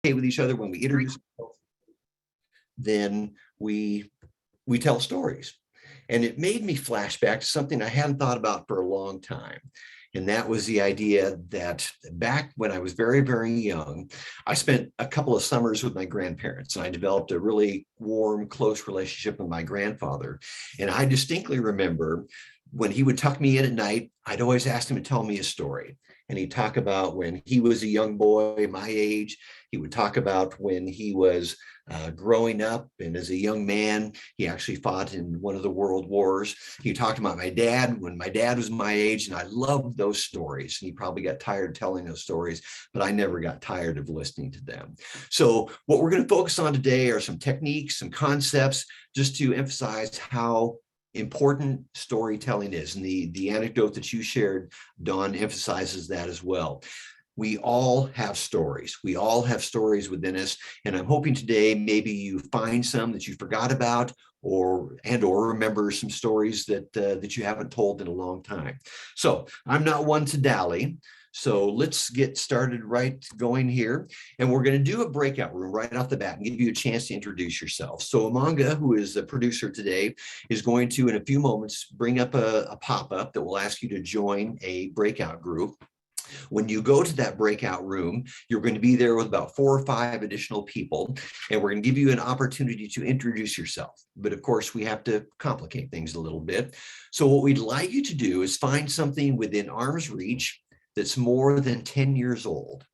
with each other when we introduce ourselves, then we tell stories. And it made me flash back to something I hadn't thought about for a long time. And that was the idea that back when I was very, very young, I spent a couple of summers with my grandparents, and I developed a really warm, close relationship with my grandfather. And I distinctly remember when he would tuck me in at night, I'd always ask him to tell me a story. And he'd talk about when he was a young boy, my age. He would talk about when he was growing up, and as a young man, he actually fought in one of the world wars. He talked about my dad when my dad was my age, and I loved those stories. And he probably got tired telling those stories, but I never got tired of listening to them. So what we're going to focus on today are some techniques, some concepts, just to emphasize how important storytelling is. And the anecdote that you shared, Dawn, emphasizes that as well. We all have stories. We all have stories within us. And I'm hoping today maybe you find some that you forgot about, or remember some stories that you haven't told in a long time. So I'm not one to dally. So let's get started right going here. And we're going to do a breakout room right off the bat and give you a chance to introduce yourself. So Amanga, who is the producer today, is going to, in a few moments, bring up a pop-up that will ask you to join a breakout group. When you go to that breakout room, you're going to be there with about 4 or 5 additional people, and we're going to give you an opportunity to introduce yourself. But of course, we have to complicate things a little bit. So what we'd like you to do is find something within arm's reach that's more than 10 years old,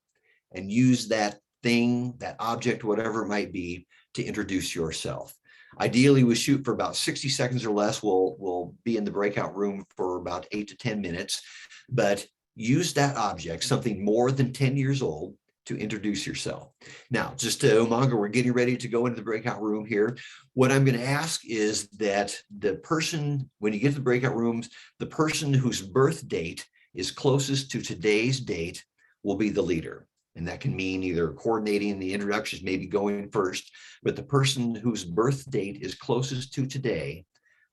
and use that thing, that object, whatever it might be, to introduce yourself. Ideally, we shoot for about 60 seconds or less. We'll be in the breakout room for about 8 to 10 minutes, but use that object, something more than 10 years old, to introduce yourself. Now, just to Umaga, we're getting ready to go into the breakout room here. What I'm going to ask is that the person, when you get to the breakout rooms, the person whose birth date is closest to today's date will be the leader. And that can mean either coordinating the introductions, maybe going first, but the person whose birth date is closest to today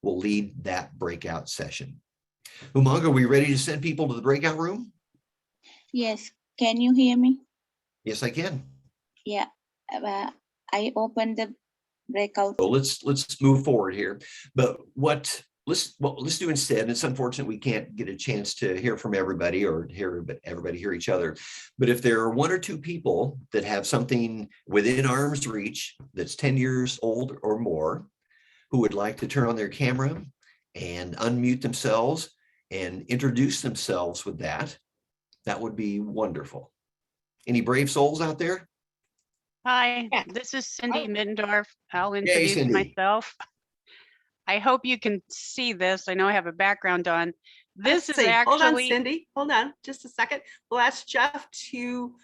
will lead that breakout session. Umaga, are we ready to send people to the breakout room? Yes. Can you hear me? Yes, I can. Yeah. I opened the breakout. So let's move forward here. But what let's do instead, and it's unfortunate we can't get a chance to hear from everybody or hear everybody hear each other. But if there are 1 or 2 people that have something within arm's reach that's 10 years old or more, who would like to turn on their camera and unmute themselves and introduce themselves with that, that would be wonderful. Any brave souls out there? Hi, this is Cindy Middendorf. I'll Hey, introduce Cindy. myself. I hope you can see this. I know I have a background on. This is Hold on, actually, Cindy. Hold on just a second. We'll ask Jeff to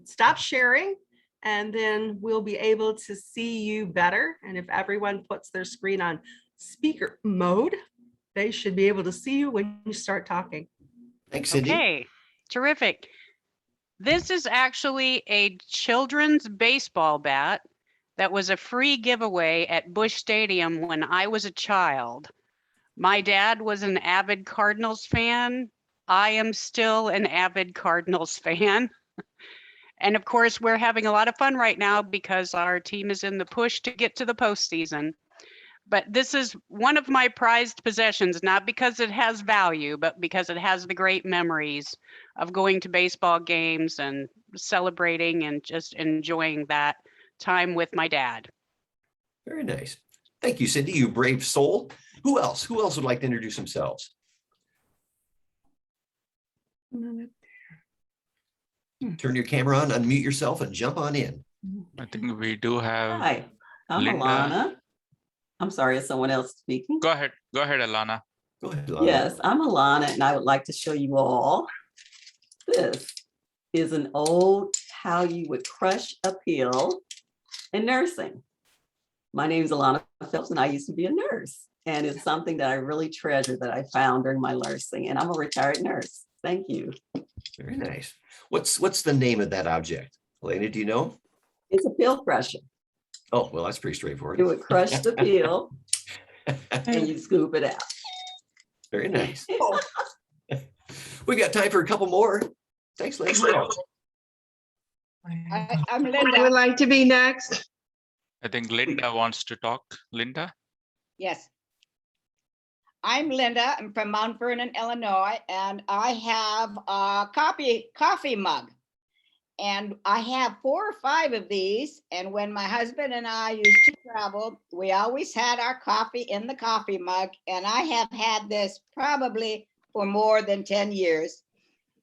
stop sharing, and then we'll be able to see you better. And if everyone puts their screen on speaker mode, they should be able to see you when you start talking. Thanks, Cindy. okay, terrific. This is actually a children's baseball bat that was a free giveaway at Busch Stadium when I was a child. My dad was an avid Cardinals fan. I am still an avid Cardinals fan. And of course, we're having a lot of fun right now because our team is in the push to get to the postseason. But this is one of my prized possessions, not because it has value, but because it has the great memories of going to baseball games and celebrating and just enjoying that time with my dad. Very nice. Thank you, Cindy, you brave soul. Who else? Who else would like to introduce themselves? Turn your camera on, unmute yourself, and jump on in. I think we do have. Hi, I'm Linda. Alana. I'm sorry, is someone else speaking? Go ahead, Alana. Go ahead, Alana. Yes, I'm Alana, and I would like to show you all. This is an old how you would crush a pill in nursing. My name is Alana Phelps, and I used to be a nurse. And it's something that I really treasure that I found during my nursing, and I'm a retired nurse. Thank you. Very nice. What's the name of that object? Elena, do you know? It's a pill crusher. Oh, well, that's pretty straightforward. It would crush the pill and you scoop it out. Very nice. We got time for a couple more. Thanks, Lynn. I'm I would Linda. like to be next. I think Linda wants to talk. Linda? Yes. I'm Linda. I'm from Mount Vernon, Illinois, and I have a coffee mug. And I have 4 or 5 of these. And when my husband and I used to travel, we always had our coffee in the coffee mug. And I have had this probably for more than 10 years.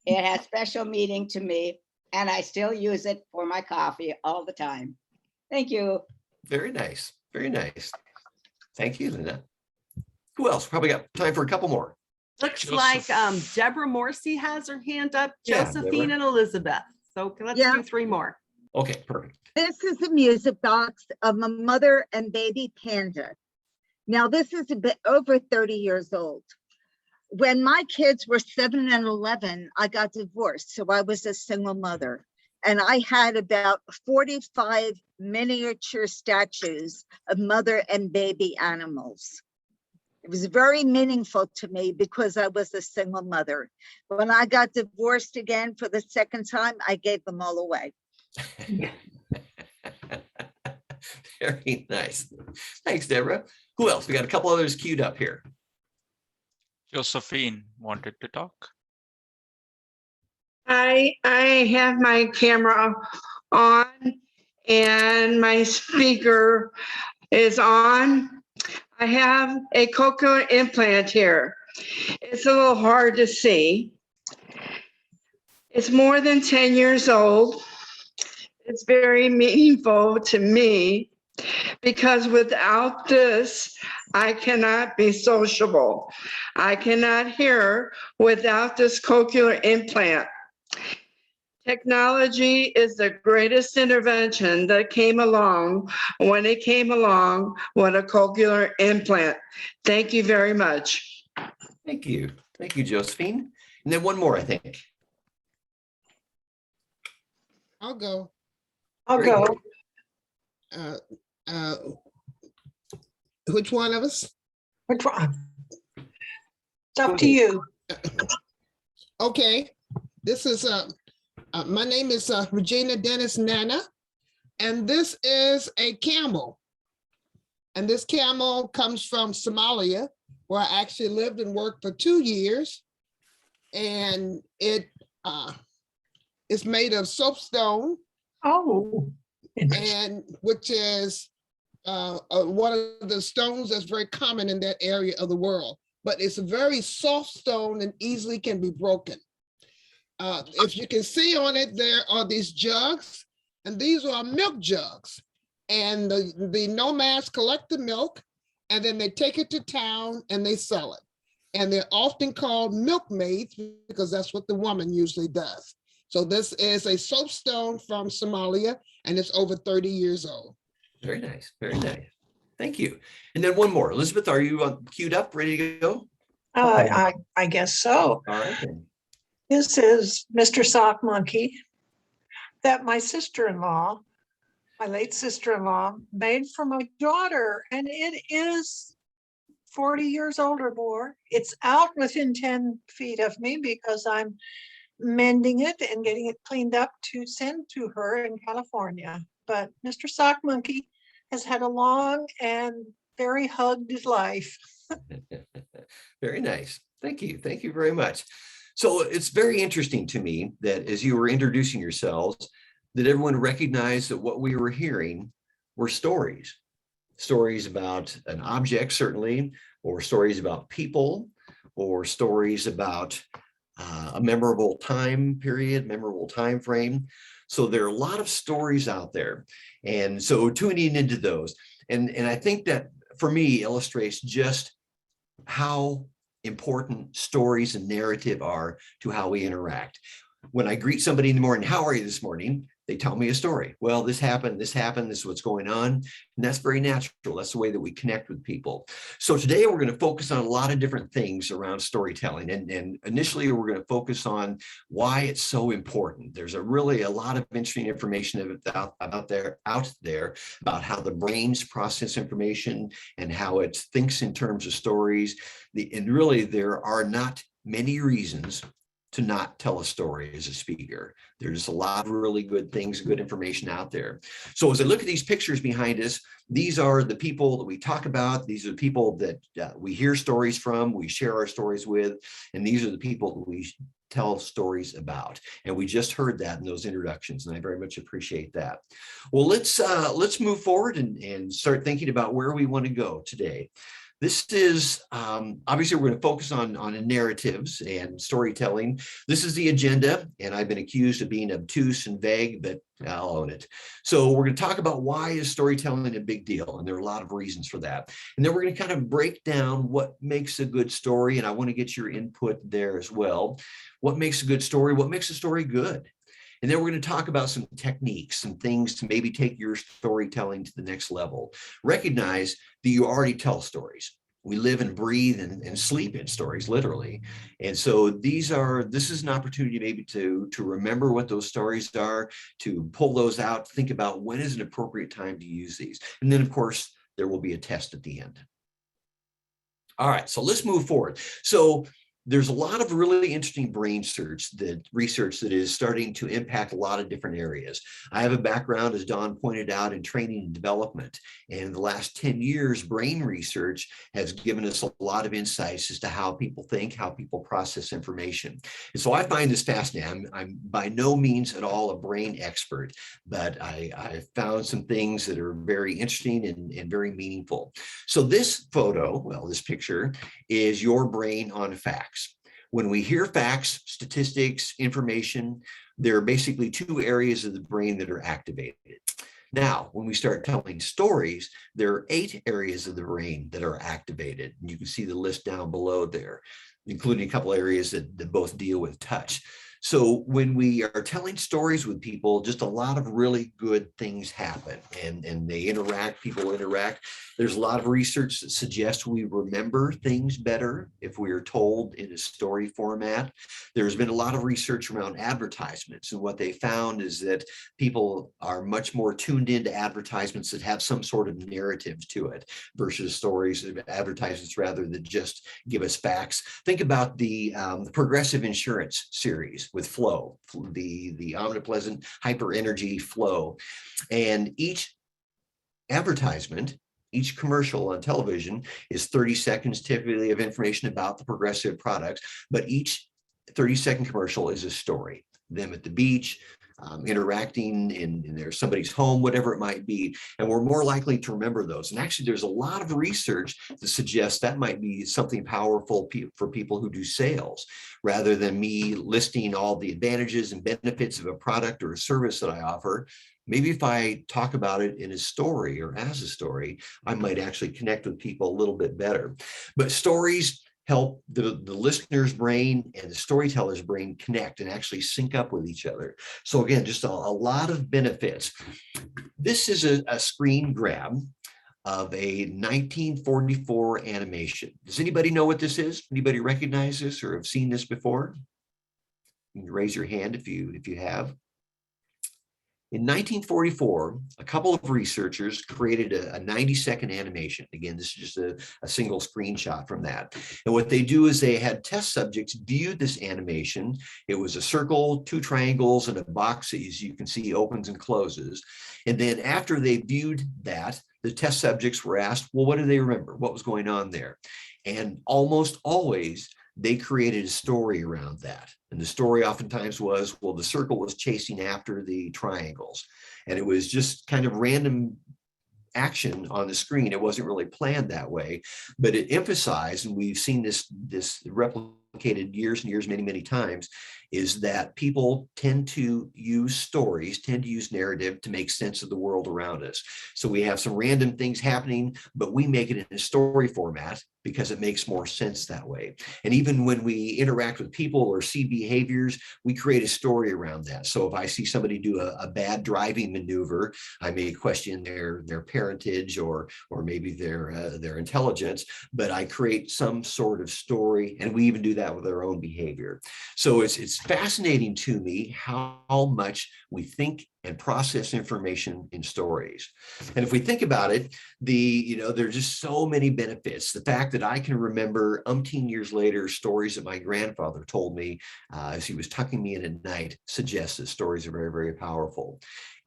It has special meaning to me, and I still use it for my coffee all the time. Thank you. Very nice. Very nice. Thank you, Linda. Who else? Probably got time for a couple more. Looks like Deborah Morrissey has her hand up, Yeah, Josephine Deborah. and Elizabeth. So let's Yeah. do 3 more. Okay, perfect. This is a music box of a mother and baby panda. Now, this is a bit over 30 years old. When my kids were 7 and 11, I got divorced, so I was a single mother. And I had about 45 miniature statues of mother and baby animals. It was very meaningful to me because I was a single mother. When I got divorced again for the second time, I gave them all away. Very nice. Thanks, Deborah. Who else? We got a couple others queued up here. Josephine wanted to talk. I have my camera on and my speaker is on. I have a cochlear implant here. It's a little hard to see. It's more than 10 years old. It's very meaningful to me because without this, I cannot be sociable. I cannot hear without this cochlear implant. Technology is the greatest intervention that came along when it came along with a cochlear implant. Thank you very much. Thank you. Thank you, Josephine. And then one more, I think. I'll go. I'll Very go. good. Which one of us? Which one? It's up to you. Okay, this is my name is Regina Dennis Nana, and this is a camel. And this camel comes from Somalia, where I actually lived and worked for 2 years. And it is made of soapstone. Oh. And which is one of the stones that's very common in that area of the world. But it's a very soft stone and easily can be broken. If you can see on it, there are these jugs, and these are milk jugs. And the nomads collect the milk, and then they take it to town and they sell it. And they're often called milkmaids because that's what the woman usually does. So this is a soapstone from Somalia, and it's over 30 years old. Very nice. Very nice. Thank you. And then one more. Elizabeth, are you queued up, ready to go? I guess so. All right. Then. This is Mr. Sock Monkey that my sister-in-law, my late sister-in-law, made for my daughter. And it is 40 years old or more. It's out within 10 feet of me because I'm mending it and getting it cleaned up to send to her in California. But Mr. Sock Monkey has had a long and very hugged life. Very nice. Thank you. Thank you very much. So it's very interesting to me that as you were introducing yourselves, that everyone recognized that what we were hearing were stories. Stories about an object, certainly, or stories about people, or stories about a memorable time period, memorable time frame. So there are a lot of stories out there. And so tuning into those. And I think that for me illustrates just how important stories and narrative are to how we interact. When I greet somebody in the morning, how are you this morning? They tell me a story. Well, this happened, this is what's going on. And that's very natural. That's the way that we connect with people. So today we're going to focus on a lot of different things around storytelling. And initially we're going to focus on why it's so important. There's really a lot of interesting information out there about how the brains process information and how it thinks in terms of stories. And really there are not many reasons to not tell a story as a speaker. There's a lot of really good things, good information out there. So as I look at these pictures behind us, these are the people that we talk about. These are the people that we hear stories from, we share our stories with, and these are the people that we tell stories about. And we just heard that in those introductions, and I very much appreciate that. Well, let's move forward and start thinking about where we want to go today. This is, obviously we're going to focus on narratives and storytelling. This is the agenda, and I've been accused of being obtuse and vague, but I'll own it. So we're going to talk about why is storytelling a big deal, and there are a lot of reasons for that. And then we're going to kind of break down what makes a good story, and I want to get your input there as well. What makes a good story? What makes a story good? And then we're going to talk about some techniques, some things to maybe take your storytelling to the next level. Recognize that you already tell stories. We live and breathe and sleep in stories, literally. And so this is an opportunity maybe to remember what those stories are, to pull those out, think about when is an appropriate time to use these. And then, of course, there will be a test at the end. All right, so let's move forward. So there's a lot of really interesting brain research that is starting to impact a lot of different areas. I have a background, as Dawn pointed out, in training and development. And in the last 10 years, brain research has given us a lot of insights as to how people think, how people process information. And so I find this fascinating. I'm by no means at all a brain expert, but I found some things that are very interesting and very meaningful. So this photo, well, this picture is your brain on facts. When we hear facts, statistics, information, there are basically two areas of the brain that are activated. Now, when we start telling stories, there are 8 areas of the brain that are activated. And you can see the list down below there, including a couple areas that both deal with touch. So when we are telling stories with people, just a lot of really good things happen, and they interact, people interact. There's a lot of research that suggests we remember things better if we are told in a story format. There's been a lot of research around advertisements, and what they found is that people are much more tuned into advertisements that have some sort of narrative to it versus stories, advertisements rather that just give us facts. Think about the Progressive Insurance series with Flow, the omnipresent hyper energy Flow. And each advertisement, each commercial on television is 30 seconds typically of information about the Progressive products, but each 30-second commercial is a story. Them at the beach, interacting in their somebody's home, whatever it might be. And we're more likely to remember those. And actually, there's a lot of research that suggests that might be something powerful for people who do sales, rather than me listing all the advantages and benefits of a product or a service that I offer. Maybe if I talk about it in a story or as a story, I might actually connect with people a little bit better. But stories help the listener's brain and the storyteller's brain connect and actually sync up with each other. So again, just a lot of benefits. This is a screen grab of a 1944 animation. Does anybody know what this is? Anybody recognize this or have seen this before? You can raise your hand if you have. In 1944, a couple of researchers created a 90-second animation. Again, this is just a single screenshot from that. And what they do is they had test subjects view this animation. It was a circle, 2 triangles, and a box that, as you can see, opens and closes. And then after they viewed that, the test subjects were asked, well, what do they remember? What was going on there? And almost always, they created a story around that. And the story oftentimes was, well, the circle was chasing after the triangles. And it was just kind of random action on the screen. It wasn't really planned that way, but it emphasized, and we've seen this replicated years and years, many, many times, is that people tend to use stories, tend to use narrative to make sense of the world around us. So we have some random things happening, but we make it in a story format because it makes more sense that way. And even when we interact with people or see behaviors, we create a story around that. So if I see somebody do a bad driving maneuver, I may question their parentage or maybe their intelligence, but I create some sort of story, and we even do that with our own behavior. So it's fascinating to me how much we think and process information in stories. And if we think about it, there's just so many benefits. The fact that I can remember umpteen years later stories that my grandfather told me as he was tucking me in at night suggests that stories are very, very powerful.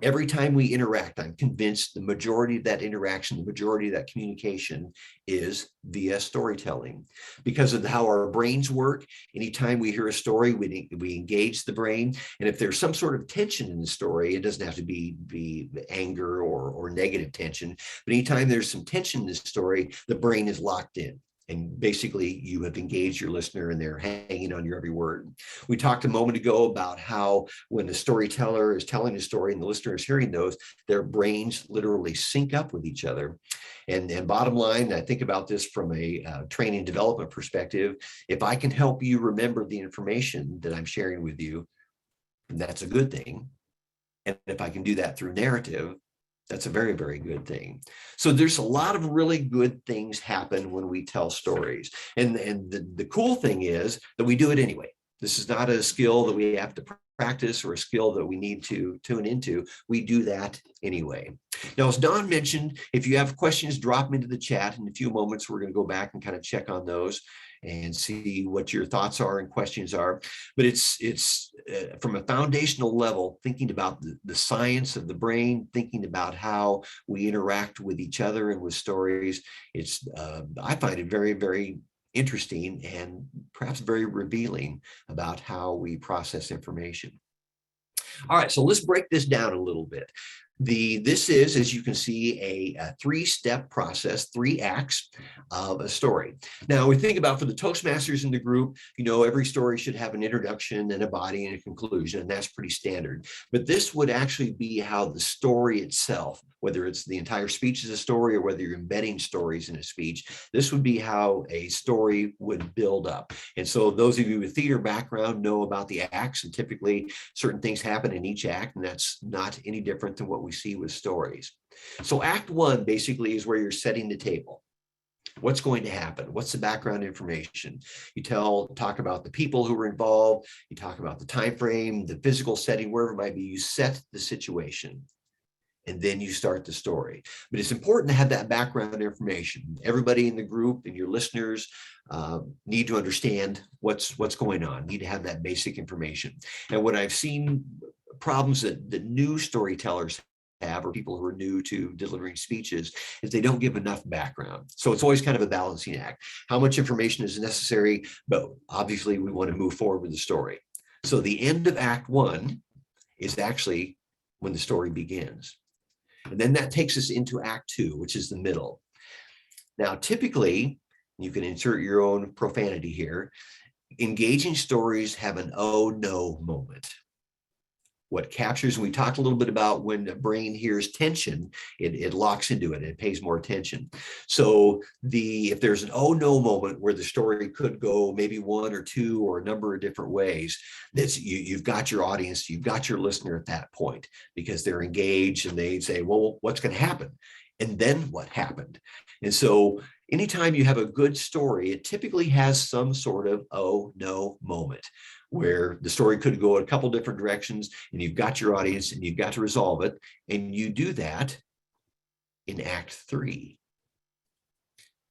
Every time we interact, I'm convinced the majority of that interaction, the majority of that communication is via storytelling. Because of how our brains work, anytime we hear a story, we engage the brain. And if there's some sort of tension in the story, it doesn't have to be anger or negative tension, but anytime there's some tension in the story, the brain is locked in. And basically, you have engaged your listener and they're hanging on your every word. We talked a moment ago about how when the storyteller is telling a story and the listener is hearing those, their brains literally sync up with each other. And bottom line, I think about this from a training development perspective. If I can help you remember the information that I'm sharing with you, that's a good thing. And if I can do that through narrative, that's a very, very good thing. So there's a lot of really good things happen when we tell stories. And the cool thing is that we do it anyway. This is not a skill that we have to practice or a skill that we need to tune into. We do that anyway. Now, as Don mentioned, if you have questions, drop them into the chat. In a few moments, we're going to go back and kind of check on those and see what your thoughts are and questions are. But it's from a foundational level, thinking about the science of the brain, thinking about how we interact with each other and with stories. I find it very, very interesting and perhaps very revealing about how we process information. All right, so let's break this down a little bit. This is, as you can see, a three-step process, 3 acts of a story. Now, we think about for the Toastmasters in the group, every story should have an introduction and a body and a conclusion, and that's pretty standard. But this would actually be how the story itself, whether it's the entire speech is a story or whether you're embedding stories in a speech, this would be how a story would build up. And so those of you with theater background know about the acts, and typically certain things happen in each act, and that's not any different than what we see with stories. So Act 1 basically is where you're setting the table. What's going to happen? What's the background information? You talk about the people who were involved, you talk about the time frame, the physical setting, wherever it might be, you set the situation. And then you start the story. But it's important to have that background information. Everybody in the group and your listeners need to understand what's going on, need to have that basic information. And what I've seen problems that the new storytellers have, or people who are new to delivering speeches, is they don't give enough background. So it's always kind of a balancing act. How much information is necessary? But obviously we want to move forward with the story. So the end of Act 1 is actually when the story begins. And then that takes us into Act 2, which is the middle. Now, typically, you can insert your own profanity here, engaging stories have an oh no moment. What captures, and we talked a little bit about when the brain hears tension, it locks into it, it pays more attention. So if there's an oh no moment where the story could go maybe 1 or 2 or a number of different ways, you've got your audience, you've got your listener at that point, because they're engaged and they say, well, what's going to happen? And then what happened? And so anytime you have a good story, it typically has some sort of oh no moment, where the story could go a couple different directions and you've got your audience and you've got to resolve it. And you do that in Act 3.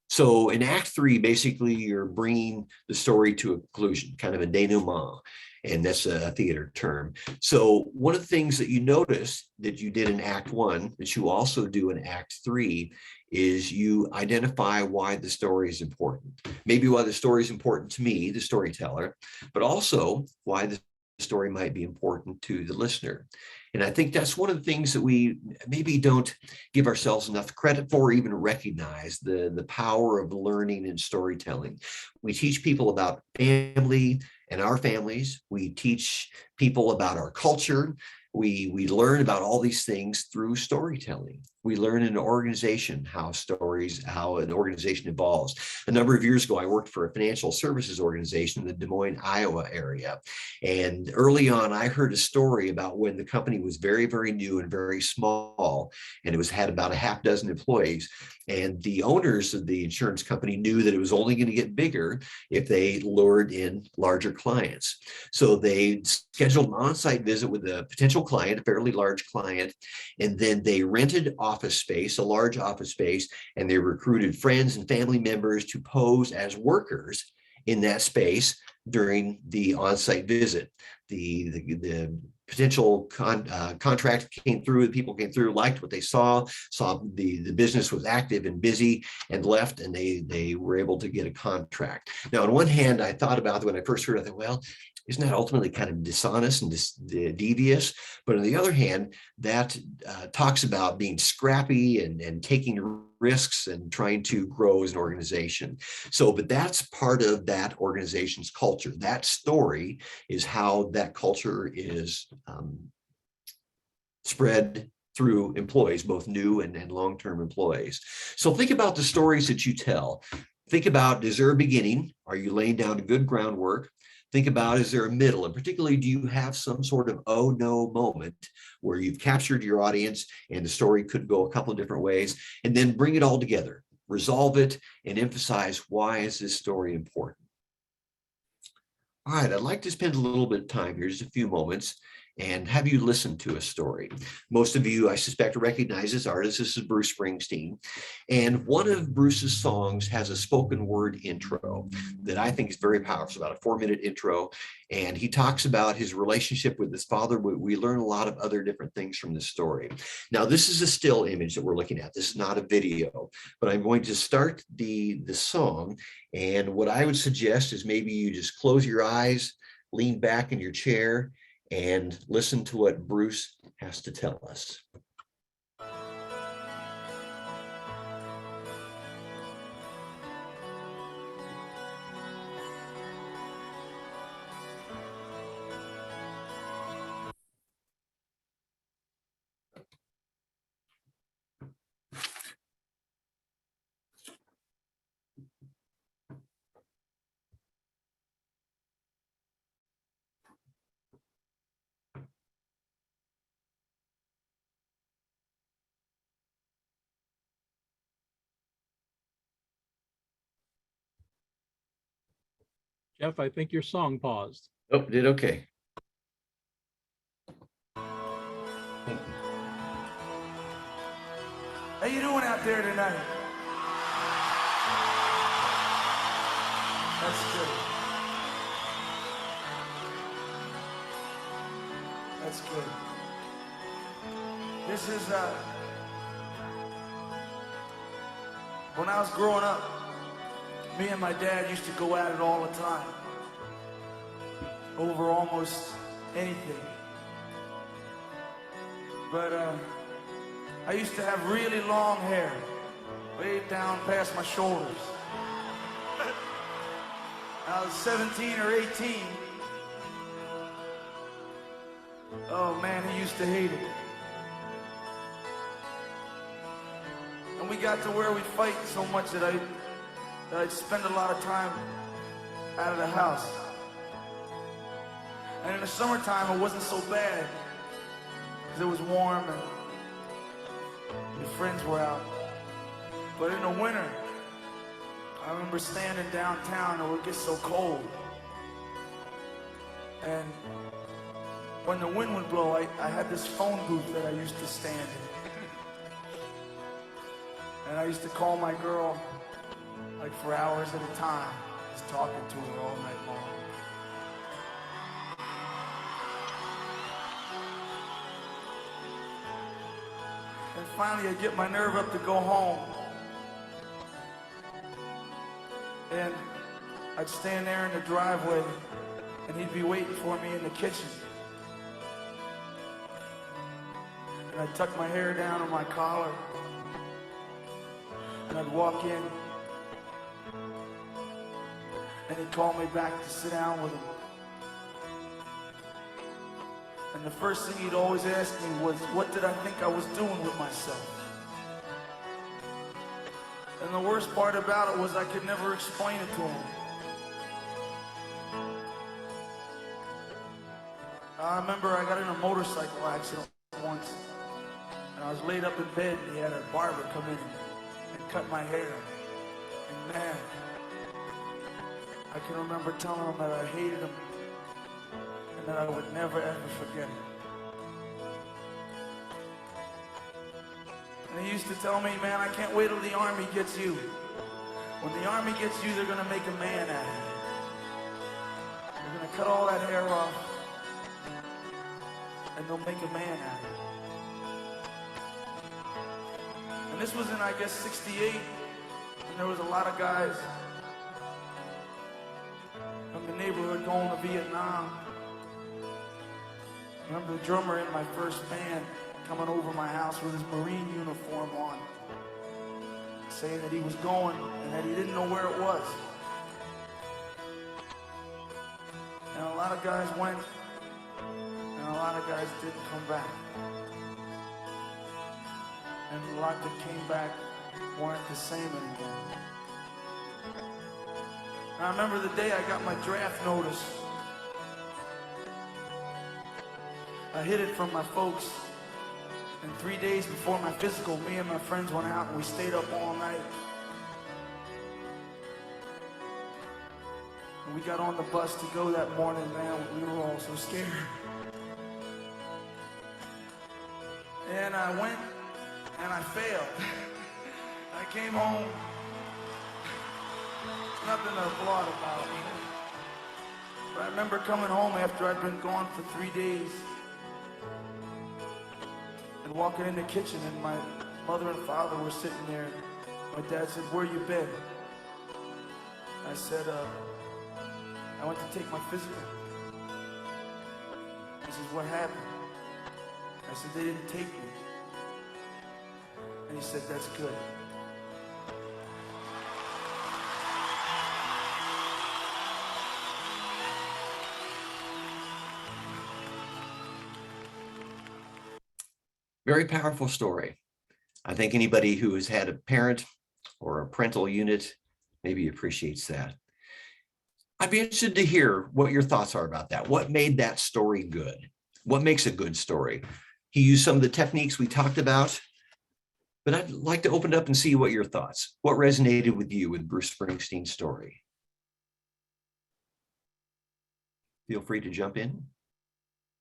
So in Act 3, basically you're bringing the story to a conclusion, kind of a denouement, and that's a theater term. So one of the things that you notice that you did in Act 1, that you also do in Act 3, is you identify why the story is important. Maybe why the story is important to me, the storyteller, but also why the story might be important to the listener. And I think that's one of the things that we maybe don't give ourselves enough credit for, or even recognize the power of learning and storytelling. We teach people about family and our families. We teach people about our culture. We learn about all these things through storytelling. We learn in an organization how an organization evolves. A number of years ago, I worked for a financial services organization in the Des Moines, Iowa area. And early on, I heard a story about when the company was very, very new and very small, and it had about a half dozen employees. And the owners of the insurance company knew that it was only going to get bigger if they lured in larger clients. So they scheduled an on-site visit with a potential client, a fairly large client, and then they rented office space, a large office space, and they recruited friends and family members to pose as workers in that space during the on-site visit. The potential contract came through, the people came through, liked what they saw the business was active and busy, and left, and they were able to get a contract. Now, on one hand, I thought about it when I first heard it, I thought, well, isn't that ultimately kind of dishonest and devious? But on the other hand, that talks about being scrappy and taking risks and trying to grow as an organization. So, but that's part of that organization's culture. That story is how that culture is spread through employees, both new and long-term employees. So think about the stories that you tell. Think about, is there a beginning? Are you laying down a good groundwork? Think about, is there a middle? And particularly, do you have some sort of oh no moment where you've captured your audience and the story could go a couple of different ways, and then bring it all together, resolve it, and emphasize, why is this story important? All right, I'd like to spend a little bit of time here, just a few moments, and have you listen to a story. Most of you, I suspect, recognize this artist. This is Bruce Springsteen. And one of Bruce's songs has a spoken word intro that I think is very powerful. It's about a 4-minute intro. And he talks about his relationship with his father. We learn a lot of other different things from this story. Now, this is a still image that we're looking at. This is not a video, but I'm going to start the song. And what I would suggest is maybe you just close your eyes, lean back in your chair, and listen to what Bruce has to tell us. Jeff, I think your song paused. Oh, did okay. How you doing out there tonight? That's good. That's good. This is when I was growing up, me and my dad used to go at it all the time over almost anything. But I used to have really long hair, way down past my shoulders. I was 17 or 18. Oh man, he used to hate it. And we got to where we'd fight so much that I'd spend a lot of time out of the house. And in the summertime, it wasn't so bad because it was warm and your friends were out. But in the winter, I remember standing downtown and it would get so cold. And when the wind would blow, I had this phone booth that I used to stand in. And I used to call my girl like for hours at a time, just talking to her all night long. And finally, I'd get my nerve up to go home. And I'd stand there in the driveway, and he'd be waiting for me in the kitchen. And I'd tuck my hair down on my collar, and I'd walk in, and he'd call me back to sit down with him. And the first thing he'd always ask me was, what did I think I was doing with myself? And the worst part about it was I could never explain it to him. I remember I got in a motorcycle accident once, and I was laid up in bed, and he had a barber come in and cut my hair. And man, I can remember telling him that I hated him and that I would never ever forget him. And he used to tell me, man, I can't wait till the Army gets you. When the Army gets you, they're gonna make a man out of you. They're gonna cut all that hair off, and they'll make a man out of you. And this was in, I guess, '68, and there was a lot of guys from the neighborhood going to Vietnam. I remember the drummer in my first band coming over my house with his Marine uniform on, saying that he was going and that he didn't know where it was. And a lot of guys went, and a lot of guys didn't come back. And a lot that came back weren't the same anymore. And I remember the day I got my draft notice. I hid it from my folks. And 3 days before my physical, me and my friends went out and we stayed up all night. And we got on the bus to go that morning, man, we were all so scared. And I went and I failed. I came home, nothing to applaud about. But I remember coming home after I'd been gone for 3 days and walking in the kitchen, and my mother and father were sitting there. My dad said, "Where you been?" I said, "I went to take my physical." He says, "What happened?" I said, "They didn't take me." And he said, "That's good." Very powerful story. I think anybody who has had a parent or a parental unit maybe appreciates that. I'd be interested to hear what your thoughts are about that. What made that story good? What makes a good story? He used some of the techniques we talked about, but I'd like to open it up and see what your thoughts. What resonated with you with Bruce Springsteen's story? Feel free to jump in.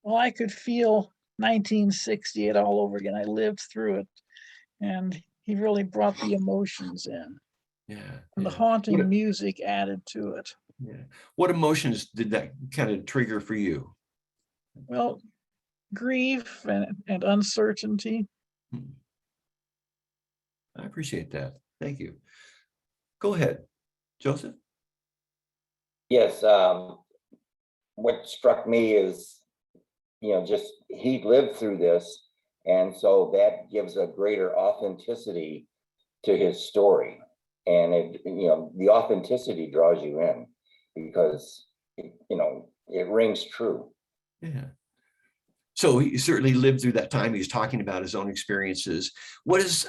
Well, I could feel 1968 all over again. I lived through it, and he really brought the emotions in. Yeah. And the haunting music added to it. Yeah. What emotions did that kind of trigger for you? Well, grief and uncertainty. I appreciate that. Thank you. Go ahead, Joseph. Yes. What struck me is, just he lived through this. And so that gives a greater authenticity to his story. And the authenticity draws you in because, it rings true. Yeah. So he certainly lived through that time. He was talking about his own experiences. What does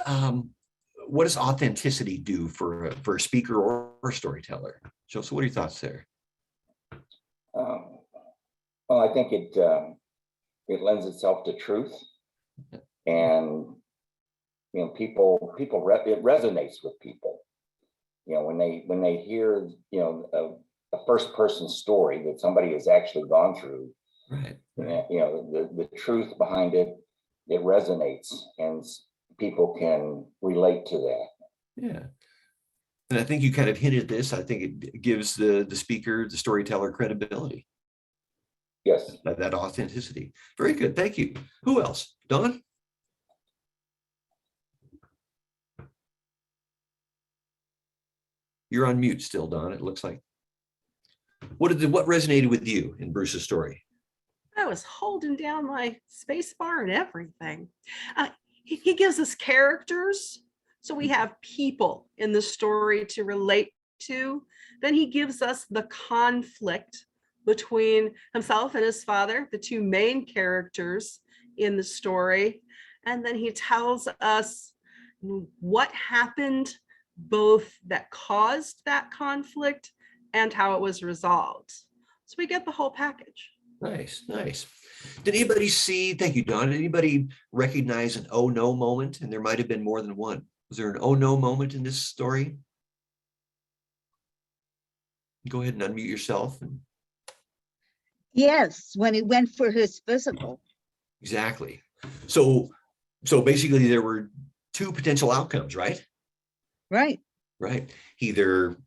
authenticity do for a speaker or a storyteller? Joseph, what are your thoughts there? Well, I think it lends itself to truth, and it resonates with people. When they hear a first person story that somebody has actually gone through, right? The truth behind it resonates, and people can relate to that. Yeah. And I think you kind of hinted at this. I think it gives the speaker, the storyteller, credibility. Yes. That authenticity. Very good. Thank you. Who else? Don? You're on mute still, Don, it looks like. What resonated with you in Bruce's story? I was holding down my space bar and everything. He gives us characters. So we have people in the story to relate to. Then he gives us the conflict between himself and his father, the two main characters in the story. And then he tells us what happened both that caused that conflict and how it was resolved. So we get the whole package. Nice, nice. Did anybody see, thank you, Don, did anybody recognize an oh no moment? And there might have been more than one. Was there an oh no moment in this story? Go ahead and unmute yourself. Yes, when he went for his physical. Exactly. So basically there were two potential outcomes, right? Right. Right. He either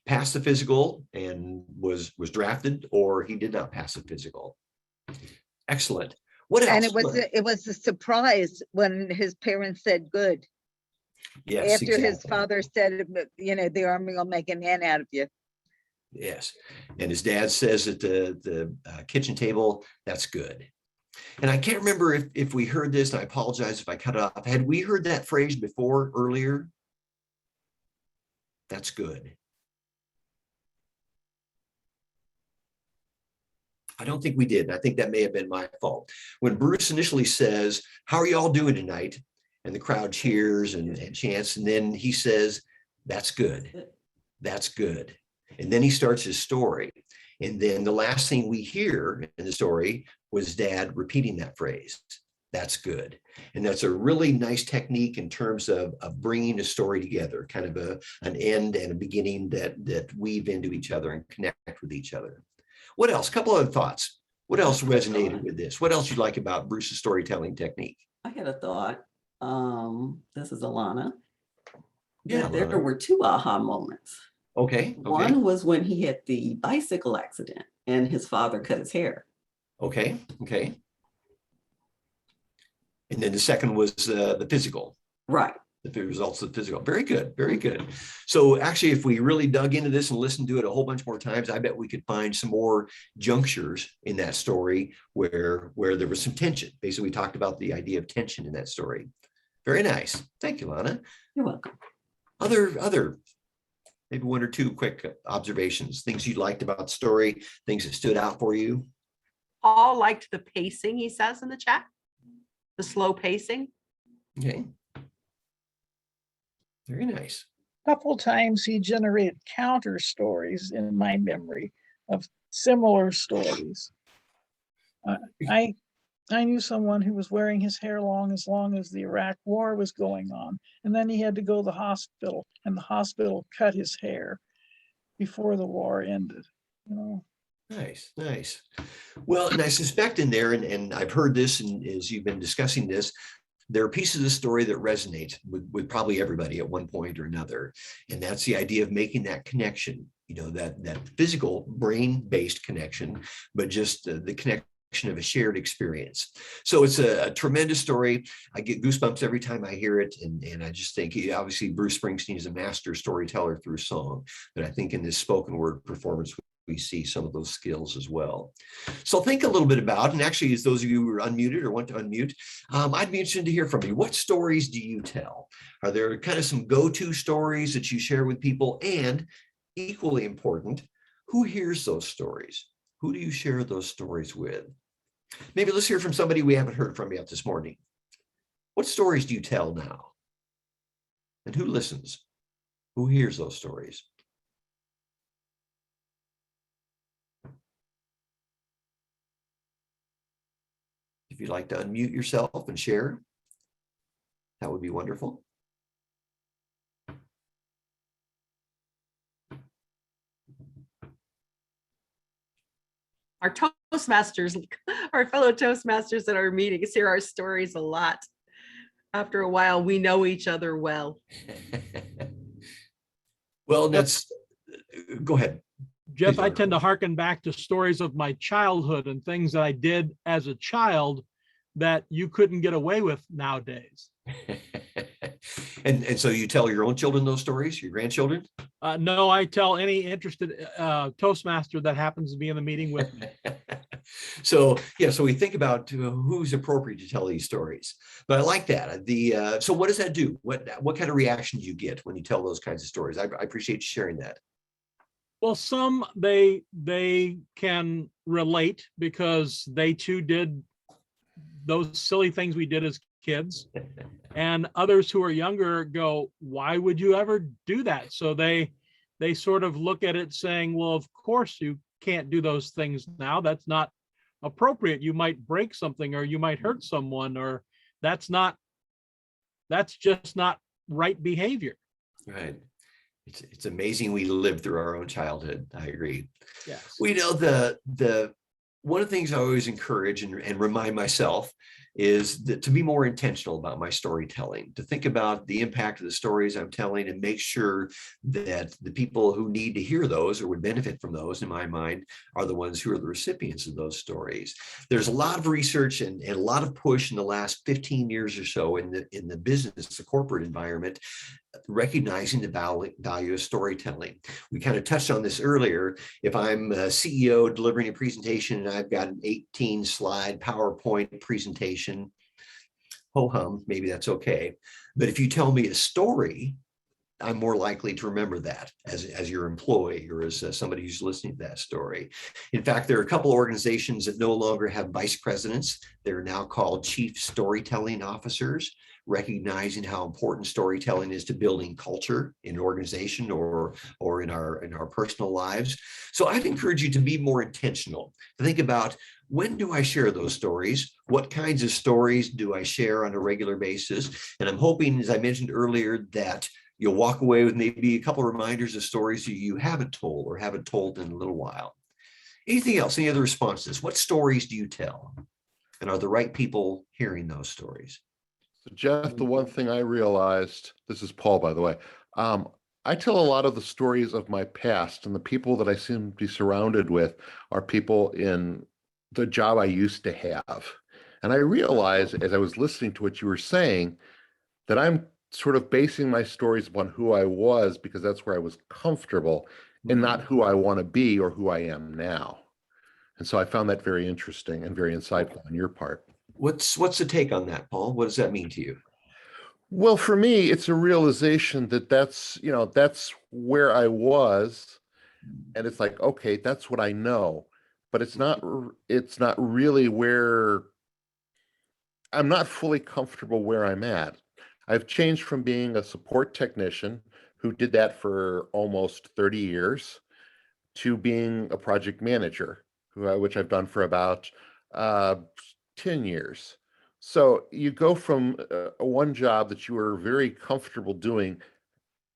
passed the physical and was drafted, or he did not pass the physical. Excellent. What else? And it was a surprise when his parents said good. Yes, After his exactly. father said, you know, the army will make an end out of you. Yes. And his dad says at the kitchen table, that's good. And I can't remember if we heard this, and I apologize if I cut it off. Had we heard that phrase before earlier? That's good. I don't think we did. And I think that may have been my fault. When Bruce initially says, how are you all doing tonight? And the crowd cheers and chants. And then he says, that's good. That's good. And then he starts his story. And then the last thing we hear in the story was Dad repeating that phrase. That's good. And that's a really nice technique in terms of bringing a story together, kind of an end and a beginning that weave into each other and connect with each other. What else? A couple other thoughts. What else resonated with this? What else you like about Bruce's storytelling technique? I had a thought. This is Alana. Yeah, There Alana. were two aha moments. Okay. One was when he had the bicycle accident and his father cut his hair. Okay. Okay. And then the second was the physical. Right. The results of the physical. Very good. Very good. So actually, if we really dug into this and listened to it a whole bunch more times, I bet we could find some more junctures in that story where there was some tension. Basically, we talked about the idea of tension in that story. Very nice. Thank you, Lana. You're welcome. Other maybe one or two quick observations, things you liked about the story, things that stood out for you. Paul liked the pacing, he says in the chat, the slow pacing. Okay. Very nice. Couple times he generated counter stories in my memory of similar stories. I knew someone who was wearing his hair long as the Iraq War was going on, and then he had to go to the hospital, and the hospital cut his hair before the war ended. You know. Nice, nice. Well, and I suspect in there, and I've heard this, and as you've been discussing this, there are pieces of the story that resonate with probably everybody at one point or another. And that's the idea of making that connection, you know, that physical brain-based connection, but just the connection of a shared experience. So it's a tremendous story. I get goosebumps every time I hear it. And I just think, obviously, Bruce Springsteen is a master storyteller through song, but I think in this spoken word performance, we see some of those skills as well. So think a little bit about, and actually, as those of you who are unmuted or want to unmute, I'd be interested to hear from you. What stories do you tell? Are there kind of some go-to stories that you share with people? And equally important, who hears those stories? Who do you share those stories with? Maybe let's hear from somebody we haven't heard from yet this morning. What stories do you tell now? And who listens? Who hears those stories? If you'd like to unmute yourself and share, that would be wonderful. Our Toastmasters, our fellow Toastmasters at our meetings hear our stories a lot. After a while, we know each other well. Well, that's, go ahead. Jeff, I tend to hearken back to stories of my childhood and things that I did as a child that you couldn't get away with nowadays. And so you tell your own children those stories, your grandchildren? No, I tell any interested Toastmaster that happens to be in the meeting with me. So yeah, so we think about who's appropriate to tell these stories. But I like that. So what does that do? What kind of reaction do you get when you tell those kinds of stories? I appreciate you sharing that. Well, some they can relate because they too did those silly things we did as kids. And others who are younger go, why would you ever do that? So they sort of look at it saying, well, of course you can't do those things now. That's not appropriate. You might break something, or you might hurt someone, or that's just not right behavior. Right. It's amazing we lived through our own childhood. I agree. Yes. We know the one of the things I always encourage and remind myself is that to be more intentional about my storytelling, to think about the impact of the stories I'm telling and make sure that the people who need to hear those or would benefit from those, in my mind, are the ones who are the recipients of those stories. There's a lot of research and a lot of push in the last 15 years or so in the business, the corporate environment, recognizing the value of storytelling. We kind of touched on this earlier. If I'm a CEO delivering a presentation and I've got an 18-slide PowerPoint presentation, ho-hum, maybe that's okay. But if you tell me a story, I'm more likely to remember that as your employee or as somebody who's listening to that story. In fact, there are a couple of organizations that no longer have vice presidents. They're now called chief storytelling officers, recognizing how important storytelling is to building culture in an organization or in our personal lives. So I'd encourage you to be more intentional, to think about, when do I share those stories? What kinds of stories do I share on a regular basis? And I'm hoping, as I mentioned earlier, that you'll walk away with maybe a couple of reminders of stories that you haven't told or haven't told in a little while. Anything else? Any other responses? What stories do you tell? And are the right people hearing those stories? So Jeff, the one thing I realized, this is Paul, by the way, I tell a lot of the stories of my past, and the people that I seem to be surrounded with are people in the job I used to have. And I realized as I was listening to what you were saying, that I'm sort of basing my stories upon who I was because that's where I was comfortable and not who I want to be or who I am now. And so I found that very interesting and very insightful on your part. What's the take on that, Paul? What does that mean to you? Well, for me, it's a realization that that's where I was. And it's like, okay, that's what I know, but it's not really where I'm not fully comfortable where I'm at. I've changed from being a support technician who did that for almost 30 years to being a project manager, which I've done for about 10 years. So you go from one job that you were very comfortable doing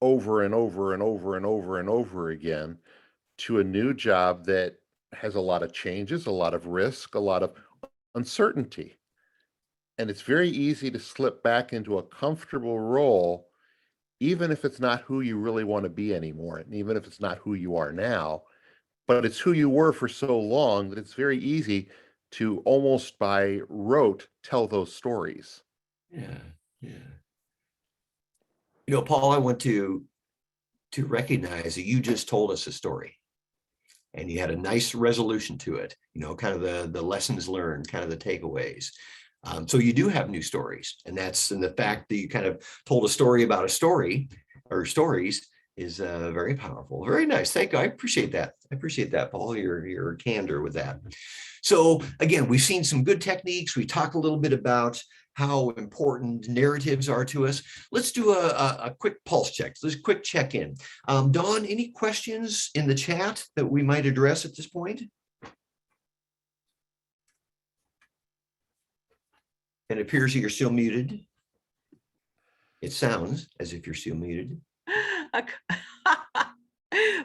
over and over and over and over and over again to a new job that has a lot of changes, a lot of risk, a lot of uncertainty. And it's very easy to slip back into a comfortable role, even if it's not who you really want to be anymore, and even if it's not who you are now, but it's who you were for so long that it's very easy to almost by rote tell those stories. Yeah. Paul, I want to recognize that you just told us a story and you had a nice resolution to it, kind of the lessons learned, kind of the takeaways. So you do have new stories, and the fact that you kind of told a story about a story or stories is very powerful. Very nice. Thank you. I appreciate that, Paul, your candor with that. So again, we've seen some good techniques. We talked a little bit about how important narratives are to us. Let's do a quick pulse check. Let's quick check in. Dawn, any questions in the chat that we might address at this point? It appears that you're still muted. It sounds as if you're still muted.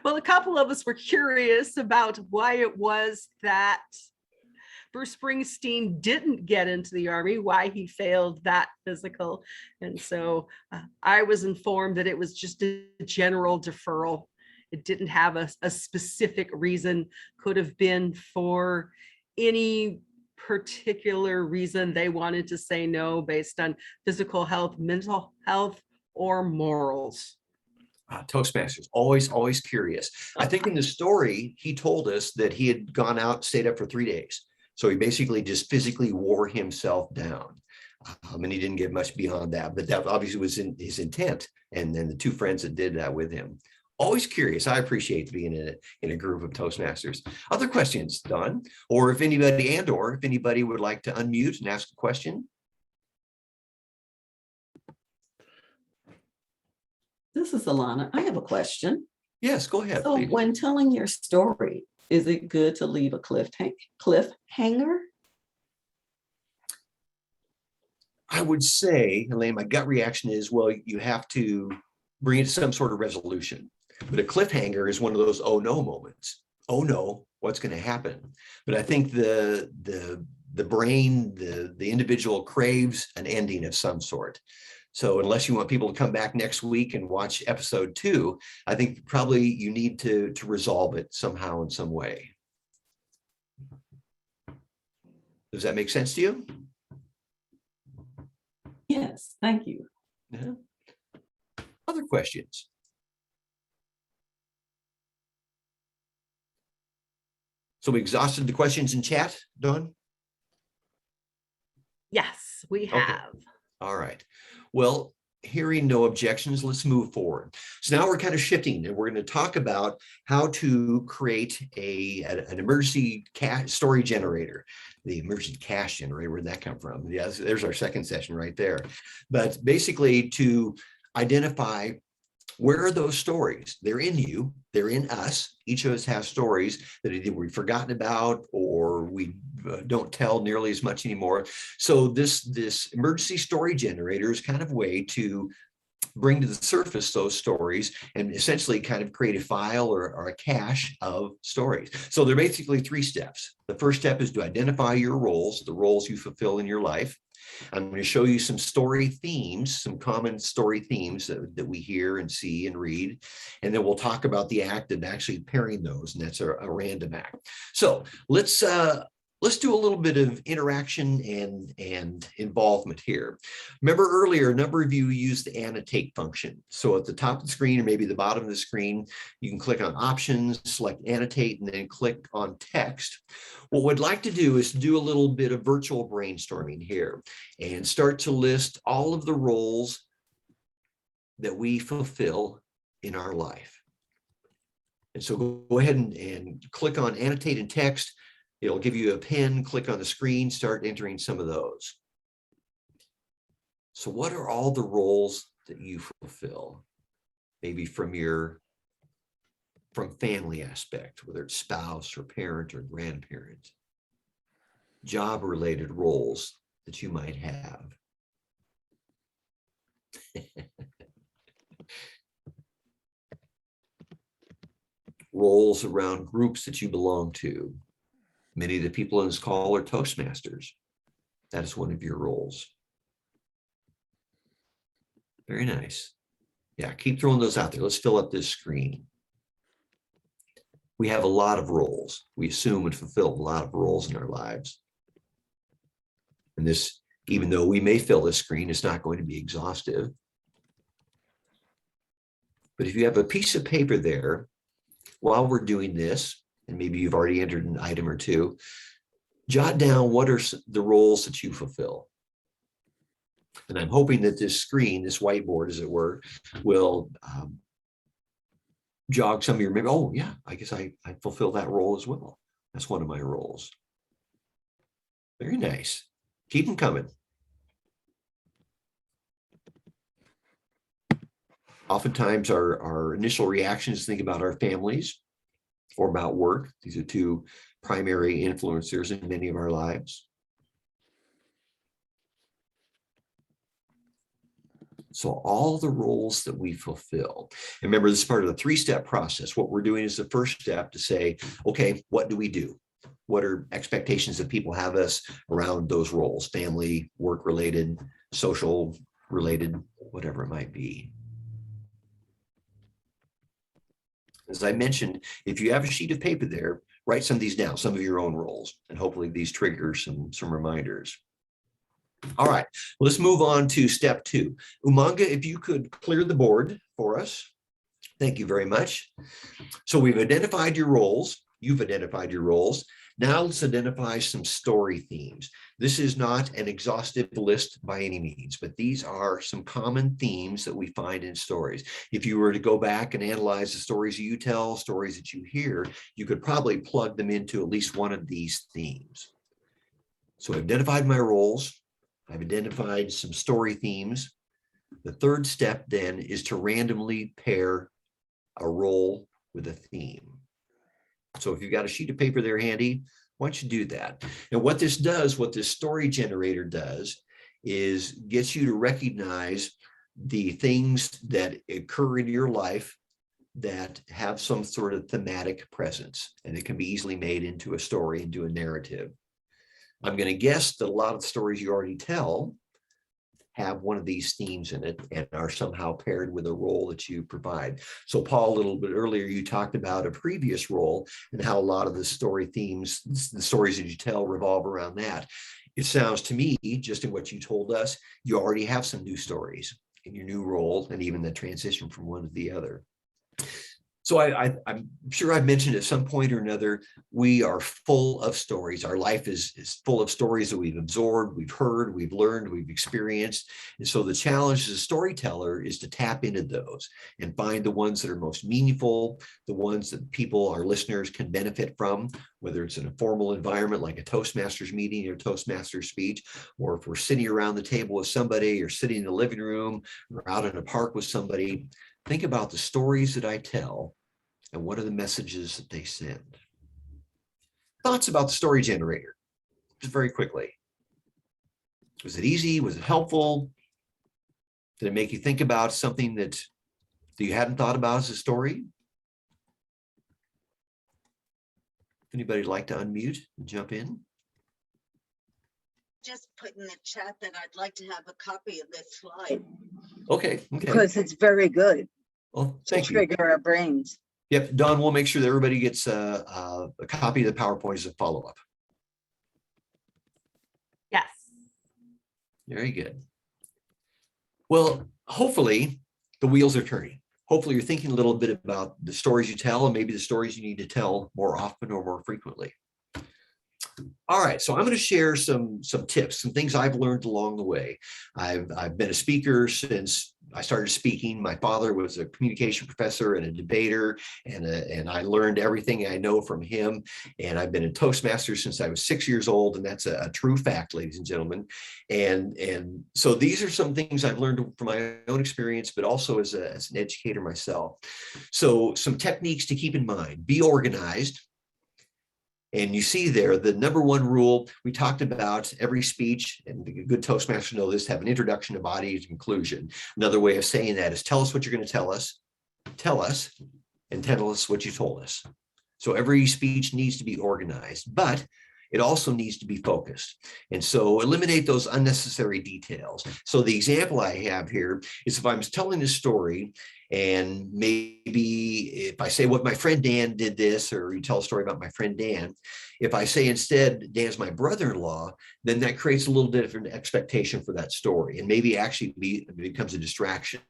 Well, a couple of us were curious about why it was that Bruce Springsteen didn't get into the Army, why he failed that physical. And so I was informed that it was just a general deferral. It didn't have a specific reason, could have been for any particular reason they wanted to say no based on physical health, mental health, or morals. Toastmasters, always curious. I think in the story, he told us that he had gone out, stayed up for 3 days. So he basically just physically wore himself down. And he didn't get much beyond that, but that obviously was in his intent. And then the two friends that did that with him. Always curious. I appreciate being in a group of Toastmasters. Other questions, Don? Or if anybody would like to unmute and ask a question. This is Alana. I have a question. Yes, go ahead, So please. when telling your story, is it good to leave a cliffhanger? I would say, Elaine, my gut reaction is, well, you have to bring it to some sort of resolution. But a cliffhanger is one of those oh no moments. Oh no, what's going to happen? But I think the brain, the individual craves an ending of some sort. So unless you want people to come back next week and watch episode 2, I think probably you need to resolve it somehow in some way. Does that make sense to you? Yes, thank you. Yeah. Other questions? So we exhausted the questions in chat, Dawn? Yes, we Okay. have. All right. Well, hearing no objections, let's move forward. So now we're kind of shifting and we're going to talk about how to create an emergency story generator. The emergency cache generator, where'd that come from? Yes, there's our second session right there. But basically to identify where are those stories? They're in you, they're in us. Each of us has stories that either we've forgotten about or we don't tell nearly as much anymore. So this emergency story generator is kind of a way to bring to the surface those stories and essentially kind of create a file or a cache of stories. So there are basically 3 steps. The first step is to identify your roles, the roles you fulfill in your life. I'm going to show you some story themes, some common story themes that we hear and see and read. And then we'll talk about the act of actually pairing those, and that's a random act. So let's do a little bit of interaction and involvement here. Remember earlier, a number of you used the annotate function. So at the top of the screen or maybe the bottom of the screen, you can click on options, select annotate, and then click on text. What we'd like to do is do a little bit of virtual brainstorming here and start to list all of the roles that we fulfill in our life. And so go ahead and click on annotate and text. It'll give you a pen, click on the screen, start entering some of those. So what are all the roles that you fulfill? Maybe from family aspect, whether it's spouse or parent or grandparent. Job-related roles that you might have. Roles around groups that you belong to. Many of the people in this call are Toastmasters. That is one of your roles. Very nice. Yeah, keep throwing those out there. Let's fill up this screen. We have a lot of roles. We assume and fulfill a lot of roles in our lives. And this, even though we may fill this screen, it's not going to be exhaustive. But if you have a piece of paper there, while we're doing this, and maybe you've already entered an item or two, jot down what are the roles that you fulfill. And I'm hoping that this screen, this whiteboard, as it were, will jog some of your memory. Oh, yeah, I guess I fulfill that role as well. That's one of my roles. Very nice. Keep them coming. Oftentimes, our initial reactions think about our families or about work. These are 2 primary influencers in many of our lives. So all the roles that we fulfill. And remember, this is part of the 3-step process. What we're doing is the first step to say, okay, what do we do? What are expectations that people have us around those roles? Family, work-related, social-related, whatever it might be. As I mentioned, if you have a sheet of paper there, write some of these down, some of your own roles, and hopefully these trigger some reminders. All right, let's move on to step 2. Umanga, if you could clear the board for us. Thank you very much. So we've identified your roles. You've identified your roles. Now let's identify some story themes. This is not an exhaustive list by any means, but these are some common themes that we find in stories. If you were to go back and analyze the stories you tell, stories that you hear, you could probably plug them into at least one of these themes. So I've identified my roles. I've identified some story themes. The third step then is to randomly pair a role with a theme. So if you've got a sheet of paper there handy, why don't you do that? And what this does, what this story generator does, is gets you to recognize the things that occur in your life that have some sort of thematic presence, and it can be easily made into a story, into a narrative. I'm going to guess that a lot of the stories you already tell have one of these themes in it and are somehow paired with a role that you provide. So Paul, a little bit earlier, you talked about a previous role and how a lot of the story themes, the stories that you tell revolve around that. It sounds to me, just in what you told us, you already have some new stories in your new role and even the transition from one to the other. So I'm sure I've mentioned at some point or another, we are full of stories. Our life is full of stories that we've absorbed, we've heard, we've learned, we've experienced. And so the challenge as a storyteller is to tap into those and find the ones that are most meaningful, the ones that people, our listeners, can benefit from, whether it's in a formal environment like a Toastmasters meeting or Toastmasters speech, or if we're sitting around the table with somebody or sitting in the living room or out in a park with somebody. Think about the stories that I tell and what are the messages that they send. Thoughts about the story generator, just very quickly. Was it easy? Was it helpful? Did it make you think about something that you hadn't thought about as a story? If anybody'd like to unmute and jump in. Just put in the chat that I'd like to have a copy of this slide. Okay. Because it's very good. Well, thank you. Trigger our brains. Yep, Don, we'll make sure that everybody gets a copy of the PowerPoint as a follow-up. Yes. Very good. Well, hopefully the wheels are turning. Hopefully you're thinking a little bit about the stories you tell and maybe the stories you need to tell more often or more frequently. All right, so I'm going to share some tips, some things I've learned along the way. I've been a speaker since I started speaking. My father was a communication professor and a debater, and I learned everything I know from him. And I've been a Toastmaster since I was 6 years old, and that's a true fact, ladies and gentlemen. And so these are some things I've learned from my own experience, but also as an educator myself. So some techniques to keep in mind: be organized. And you see there, the number one rule, we talked about every speech, and the good Toastmasters know this, have an introduction, a body, and conclusion. Another way of saying that is tell us what you're going to tell us, and tell us what you told us. So every speech needs to be organized, but it also needs to be focused. And so eliminate those unnecessary details. So the example I have here is if I'm telling a story, and maybe if I say, what my friend Dan did this, or you tell a story about my friend Dan, if I say instead, Dan's my brother-in-law, then that creates a little different expectation for that story, and maybe actually becomes a distraction.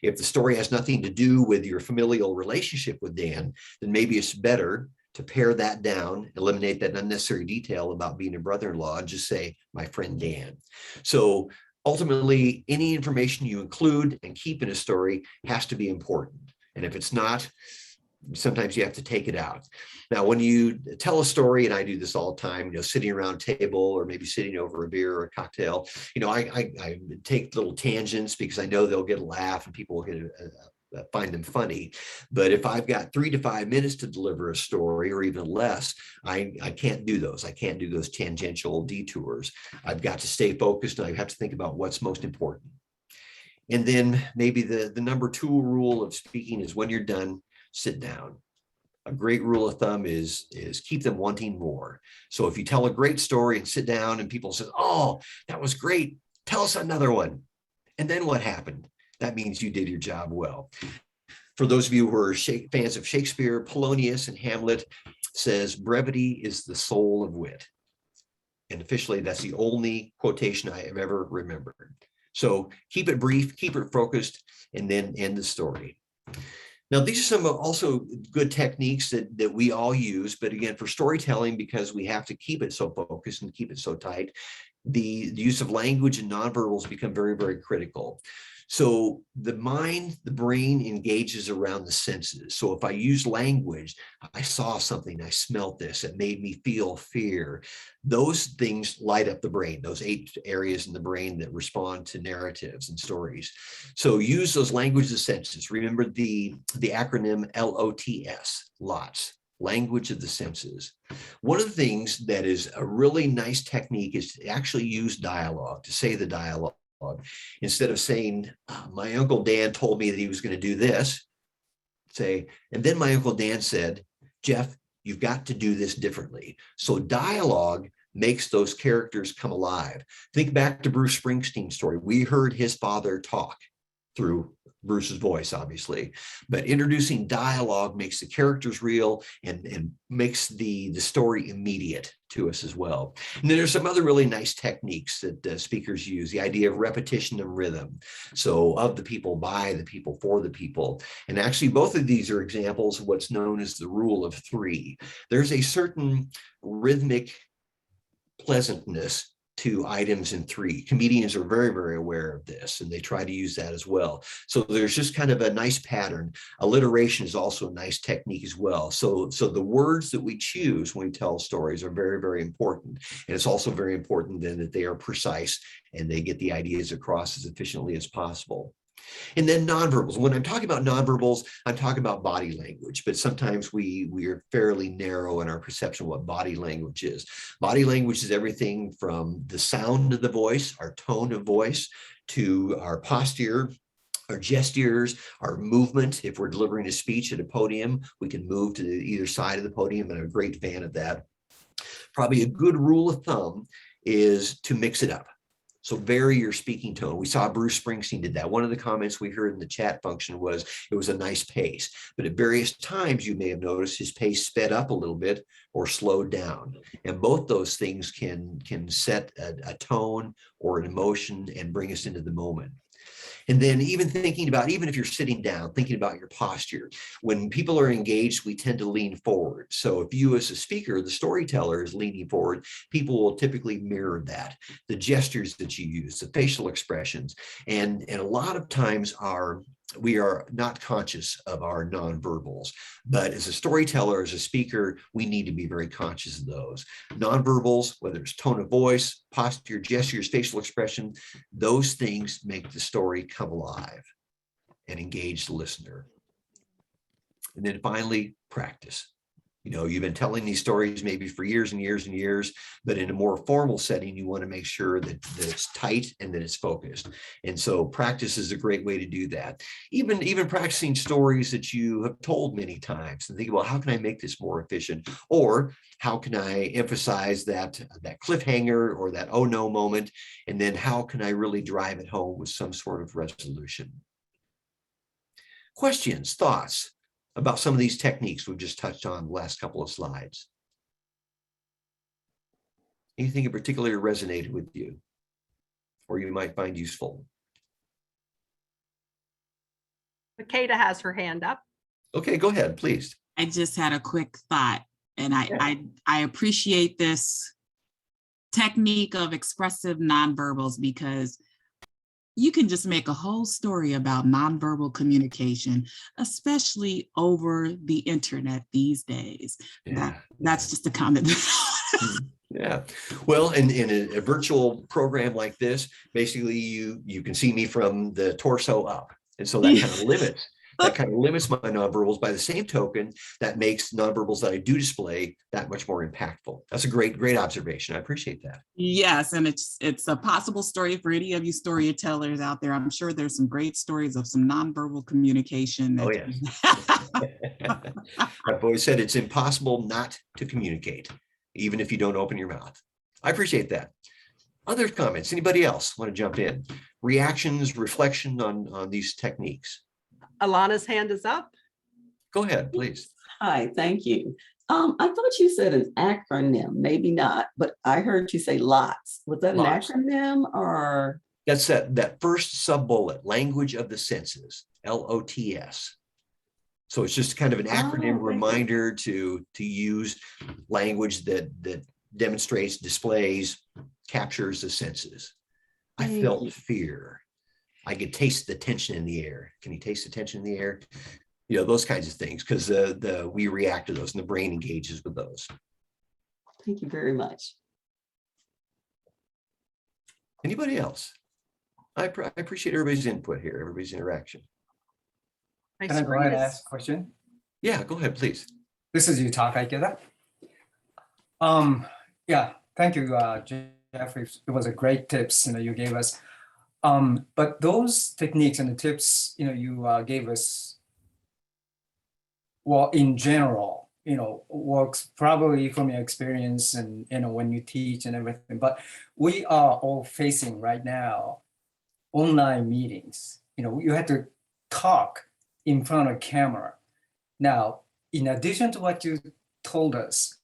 If the story has nothing to do with your familial relationship with Dan, then maybe it's better to pare that down, eliminate that unnecessary detail about being a brother-in-law, and just say, my friend Dan. So ultimately, any information you include and keep in a story has to be important. And if it's not, sometimes you have to take it out. Now, when you tell a story, and I do this all the time, sitting around a table or maybe sitting over a beer or a cocktail, I take little tangents because I know they'll get a laugh and people will get find them funny. But if I've got 3 to 5 minutes to deliver a story, or even less, I can't do those. I can't do those tangential detours. I've got to stay focused, and I have to think about what's most important. And then maybe the number 2 rule of speaking is when you're done, sit down. A great rule of thumb is keep them wanting more. So if you tell a great story and sit down and people say, oh, that was great, tell us another one. And then what happened? That means you did your job well. For those of you who are fans of Shakespeare, Polonius and Hamlet says, brevity is the soul of wit. And officially, that's the only quotation I have ever remembered. So keep it brief, keep it focused, and then end the story. Now, these are some also good techniques that we all use, but again, for storytelling, because we have to keep it so focused and keep it so tight, the use of language and nonverbals become very, very critical. So the mind, the brain engages around the senses. So if I use language, I saw something, I smelt this, it made me feel fear. Those things light up the brain, those 8 areas in the brain that respond to narratives and stories. So use those language of senses. Remember the acronym LOTS, LOTS. Language of the senses. One of the things that is a really nice technique is to actually use dialogue, to say the dialogue. Instead of saying, my Uncle Dan told me that he was going to do this, say, and then my Uncle Dan said, Jeff, you've got to do this differently. So dialogue makes those characters come alive. Think back to Bruce Springsteen's story. We heard his father talk through Bruce's voice, obviously, but introducing dialogue makes the characters real and makes the story immediate to us as well. And then there's some other really nice techniques that speakers use, the idea of repetition and rhythm. So of the people, by the people, for the people. And actually both of these are examples of what's known as the rule of 3. There's a certain rhythmic pleasantness to items in 3. Comedians are very, very aware of this, and they try to use that as well. So there's just kind of a nice pattern. Alliteration is also a nice technique as well. So the words that we choose when we tell stories are very, very important. And it's also very important then that they are precise and they get the ideas across as efficiently as possible. And then nonverbals. When I'm talking about nonverbals, I'm talking about body language, but sometimes we are fairly narrow in our perception of what body language is. Body language is everything from the sound of the voice, our tone of voice, to our posture, our gestures, our movement. If we're delivering a speech at a podium, we can move to either side of the podium, and I'm a great fan of that. Probably a good rule of thumb is to mix it up. So vary your speaking tone. We saw Bruce Springsteen did that. One of the comments we heard in the chat function was it was a nice pace, but at various times you may have noticed his pace sped up a little bit or slowed down. And both those things can set a tone or an emotion and bring us into the moment. And then even thinking about, even if you're sitting down, thinking about your posture. When people are engaged, we tend to lean forward. So if you as a speaker, the storyteller is leaning forward, people will typically mirror that. The gestures that you use, the facial expressions, and a lot of times we are not conscious of our nonverbals. But as a storyteller, as a speaker, we need to be very conscious of those. Nonverbals, whether it's tone of voice, posture, gestures, facial expression, those things make the story come alive and engage the listener. And then finally, practice. You know, you've been telling these stories maybe for years and years and years, but in a more formal setting, you want to make sure that it's tight and that it's focused. And so practice is a great way to do that. Even practicing stories that you have told many times and think about, how can I make this more efficient? Or how can I emphasize that cliffhanger or that oh no moment? And then how can I really drive it home with some sort of resolution? Questions, thoughts about some of these techniques we've just touched on the last couple of slides? Anything in particular resonated with you or you might find useful? Makeda has her hand up. Okay, go ahead, please. I just had a quick thought, and I appreciate this technique of expressive nonverbals, because you can just make a whole story about nonverbal communication, especially over the internet these days. Yeah. That's just a comment. Yeah. Well, in a virtual program like this, basically you can see me from the torso up. And so that kind of limits. That kind of limits my nonverbals. By the same token, that makes nonverbals that I do display that much more impactful. That's a great observation. I appreciate that. Yes, and it's a possible story for any of you storytellers out there. I'm sure there's some great stories of some nonverbal communication. Oh, yeah. I've always said it's impossible not to communicate, even if you don't open your mouth. I appreciate that. Other comments? Anybody else want to jump in? Reactions, reflection on these techniques? Alana's hand is up. Go ahead, please. Hi, thank you. I thought you said an acronym, maybe not, but I heard you say LOTS. Was that LOTS. an acronym or? That's that first sub-bullet, language of the senses, LOTS. So it's just kind of an acronym reminder to use language that demonstrates, displays, captures the senses. I felt fear. I could taste the tension in the air. Can you taste the tension in the air? You know, those kinds of things, because we react to those and the brain engages with those. Thank you very much. Anybody else? I appreciate everybody's input here, everybody's interaction. My Can I go screen ahead and is- ask a question? Yeah, go ahead, please. This is Yutaka Ikeda. Yeah, thank you, Jeffrey. It was a great tips, you gave us. But those techniques and the tips, you gave us, well, in general, works probably from your experience and, when you teach and everything. But we are all facing right now online meetings. You have to talk in front of camera. Now, in addition to what you told us,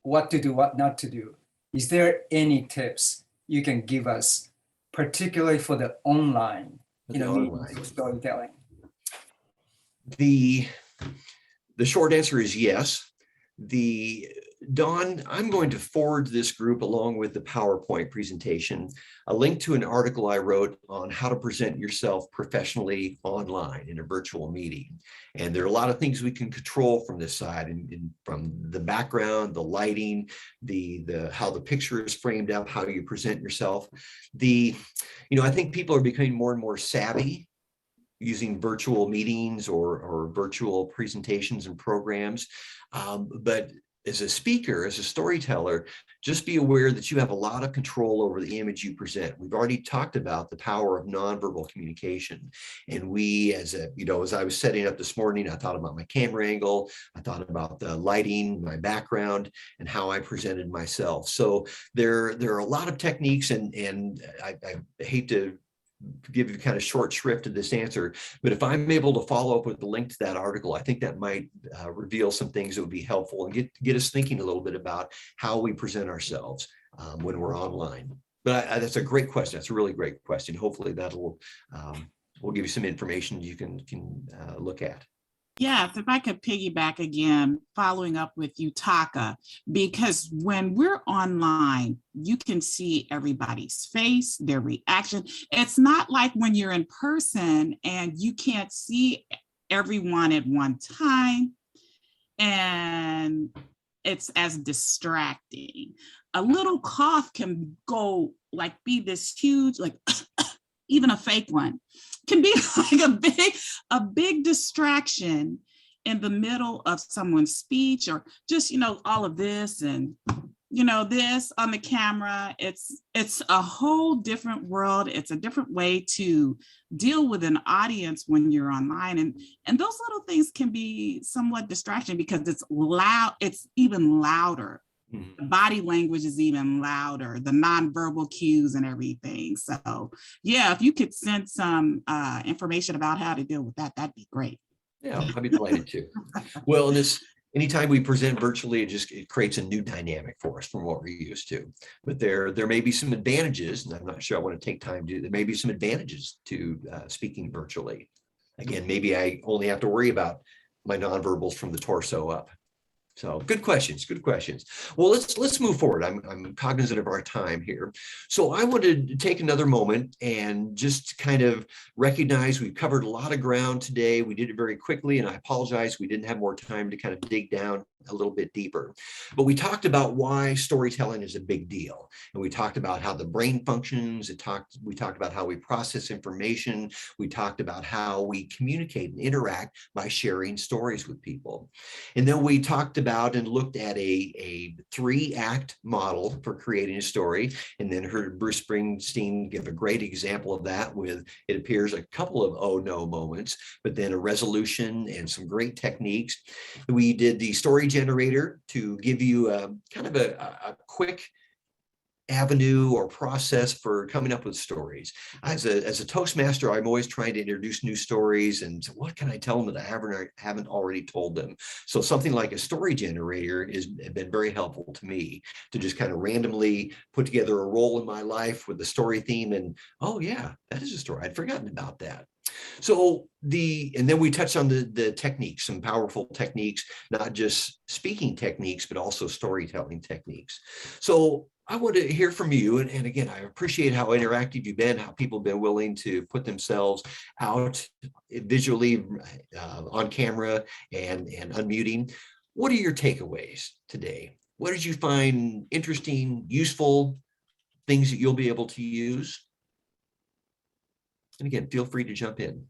what to do, what not to do, is there any tips you can give us, particularly for the online, meetings of storytelling? The short answer is yes. Dawn, I'm going to forward this group along with the PowerPoint presentation, a link to an article I wrote on how to present yourself professionally online in a virtual meeting. And there are a lot of things we can control from this side, and from the background, the lighting, how the picture is framed up, how you present yourself. I think people are becoming more and more savvy using virtual meetings or virtual presentations and programs. But as a speaker, as a storyteller, just be aware that you have a lot of control over the image you present. We've already talked about the power of nonverbal communication. And we, as I was setting up this morning, I thought about my camera angle, I thought about the lighting, my background, and how I presented myself. So there are a lot of techniques, and I hate to give you kind of short shrift to this answer, but if I'm able to follow up with the link to that article, I think that might reveal some things that would be helpful and get us thinking a little bit about how we present ourselves when we're online. But that's a great question. That's a really great question. Hopefully that'll will give you some information you can look at. Yes, if I could piggyback again, following up with Yutaka, because when we're online, you can see everybody's face, their reaction. It's not like when you're in person and you can't see everyone at one time, and it's as distracting. A little cough can go be this huge, even a fake one can be like a big distraction in the middle of someone's speech, or just, all of this and, this on the camera. It's a whole different world. It's a different way to deal with an audience when you're online. And those little things can be somewhat distracting because it's loud. It's even louder. The body language is even louder, the nonverbal cues and everything. So yeah, if you could send some information about how to deal with that, that'd be great. Yeah, I'd be delighted to. Well, anytime we present virtually, it creates a new dynamic for us from what we're used to. But there may be some advantages, and I'm not sure I want to take time to, there may be some advantages to speaking virtually. Again, maybe I only have to worry about my nonverbals from the torso up. So good questions, good questions. Well, let's move forward. I'm cognizant of our time here. So I wanted to take another moment and just kind of recognize we've covered a lot of ground today. We did it very quickly, and I apologize we didn't have more time to kind of dig down a little bit deeper. But we talked about why storytelling is a big deal. And we talked about how the brain functions. We talked about how we process information. We talked about how we communicate and interact by sharing stories with people. And then we talked about and looked at a 3-act model for creating a story, and then heard Bruce Springsteen give a great example of that with, it appears, a couple of oh no moments, but then a resolution and some great techniques. We did the story generator to give you kind of a quick avenue or process for coming up with stories. As a Toastmaster, I'm always trying to introduce new stories, and so what can I tell them that I haven't already told them? So something like a story generator has been very helpful to me to just kind of randomly put together a role in my life with the story theme, and oh yeah, that is a story. I'd forgotten about that. So and then we touched on the techniques, some powerful techniques, not just speaking techniques, but also storytelling techniques. So I want to hear from you. And again, I appreciate how interactive you've been, how people have been willing to put themselves out visually on camera and unmuting. What are your takeaways today? What did you find interesting, useful, things that you'll be able to use? And again, feel free to jump in.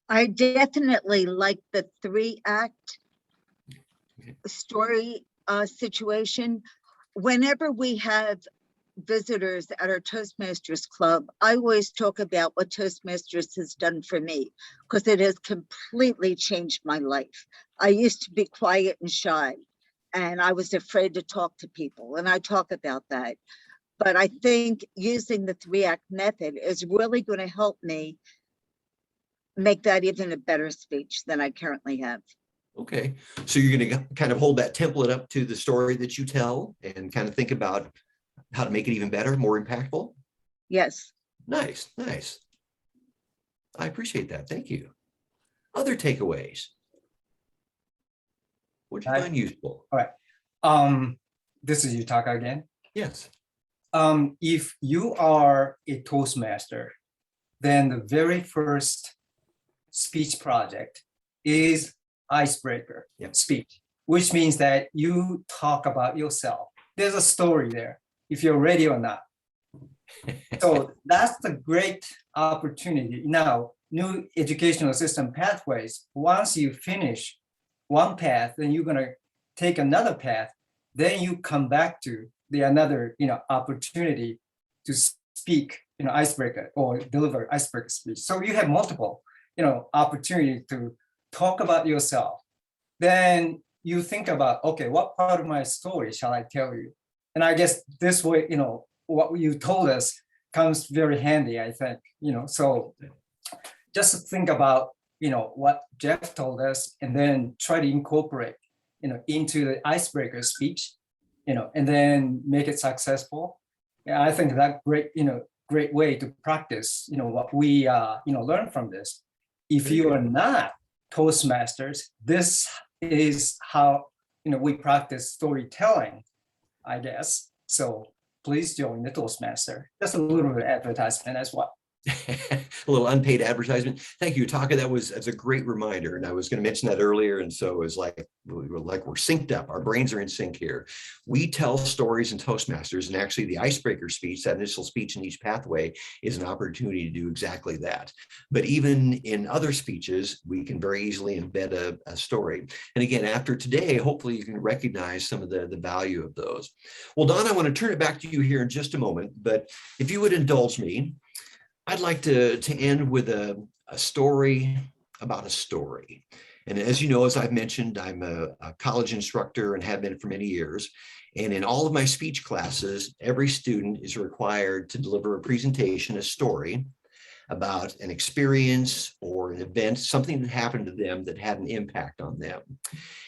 I definitely like the 3-act story situation. Whenever we have visitors at our Toastmasters club, I always talk about what Toastmasters has done for me, because it has completely changed my life. I used to be quiet and shy, and I was afraid to talk to people, and I talk about that. But I think using the 3-act method is really going to help me make that even a better speech than I currently have. Okay, so you're going to kind of hold that template up to the story that you tell and kind of think about how to make it even better, more impactful? Yes. Nice, nice. I appreciate that. Thank you. Other takeaways? What did you find useful? All right. This is Yutaka again. Yes. If you are a Toastmaster, then the very first speech project is icebreaker speech, which means that you talk about yourself. There's a story there, if you're ready or not. So that's the great opportunity. Now, new educational system pathways, once you finish one path, then you're gonna take another path, then you come back to the another opportunity to speak icebreaker or deliver icebreaker speech. So you have multiple opportunity to talk about yourself. Then you think about, okay, what part of my story shall I tell you? And I guess this way, what you told us comes very handy, I think, so just think about, what Jeff told us and then try to incorporate, into the icebreaker speech, and then make it successful. Yeah, I think that great way to practice, what we, learn from this. If you are not Toastmasters, this is how, we practice storytelling, I guess. So please join the Toastmaster. Just a little bit of advertisement as well. A little unpaid advertisement. Thank you, Taka. That's a great reminder. And I was going to mention that earlier. And so it was like we're synced up. Our brains are in sync here. We tell stories in Toastmasters, and actually the icebreaker speech, that initial speech in each pathway, is an opportunity to do exactly that. But even in other speeches, we can very easily embed a story. And again, after today, hopefully you can recognize some of the value of those. Well, Don, I want to turn it back to you here in just a moment. But if you would indulge me, I'd like to end with a story about a story. And as you know, as I've mentioned, I'm a college instructor and have been for many years. And in all of my speech classes, every student is required to deliver a presentation, a story about an experience or an event, something that happened to them that had an impact on them.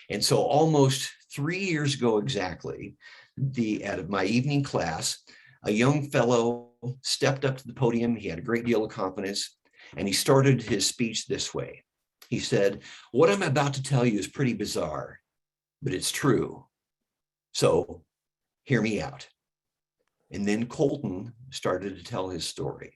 And so almost 3 years ago exactly, at my evening class, a young fellow stepped up to the podium. He had a great deal of confidence, and he started his speech this way. He said, "What I'm about to tell you is pretty bizarre, but it's true. So hear me out." And then Colton started to tell his story.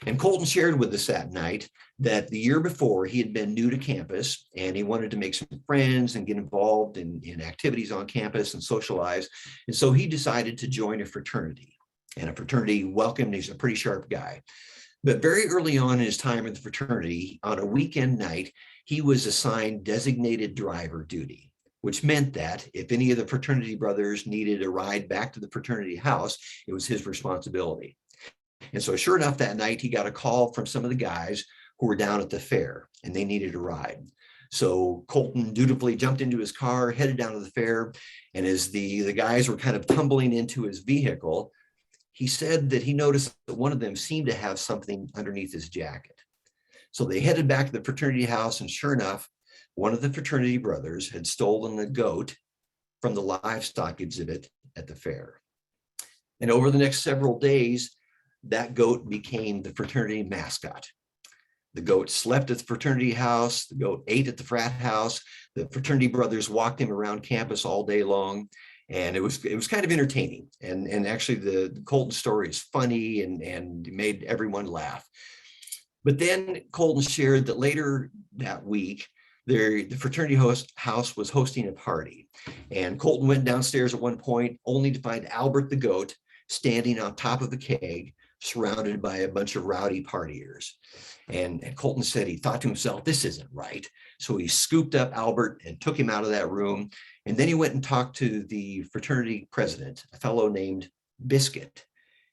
And Colton shared with us that night that the year before he had been new to campus and he wanted to make some friends and get involved in activities on campus and socialize. And so he decided to join a fraternity. And a fraternity welcomed, he's a pretty sharp guy. But very early on in his time in the fraternity, on a weekend night, he was assigned designated driver duty, which meant that if any of the fraternity brothers needed a ride back to the fraternity house, it was his responsibility. And so sure enough, that night, he got a call from some of the guys who were down at the fair and they needed a ride. So Colton dutifully jumped into his car, headed down to the fair. And as the guys were kind of tumbling into his vehicle, he said that he noticed that one of them seemed to have something underneath his jacket. So they headed back to the fraternity house, and sure enough, one of the fraternity brothers had stolen a goat from the livestock exhibit at the fair. And over the next several days, that goat became the fraternity mascot. The goat slept at the fraternity house. The goat ate at the frat house. The fraternity brothers walked him around campus all day long. And it was kind of entertaining. And actually the Colton story is funny and made everyone laugh. But then Colton shared that later that week, the fraternity house was hosting a party. And Colton went downstairs at one point only to find Albert the goat standing on top of a keg, surrounded by a bunch of rowdy partiers. And Colton said he thought to himself, this isn't right. So he scooped up Albert and took him out of that room. And then he went and talked to the fraternity president, a fellow named Biscuit.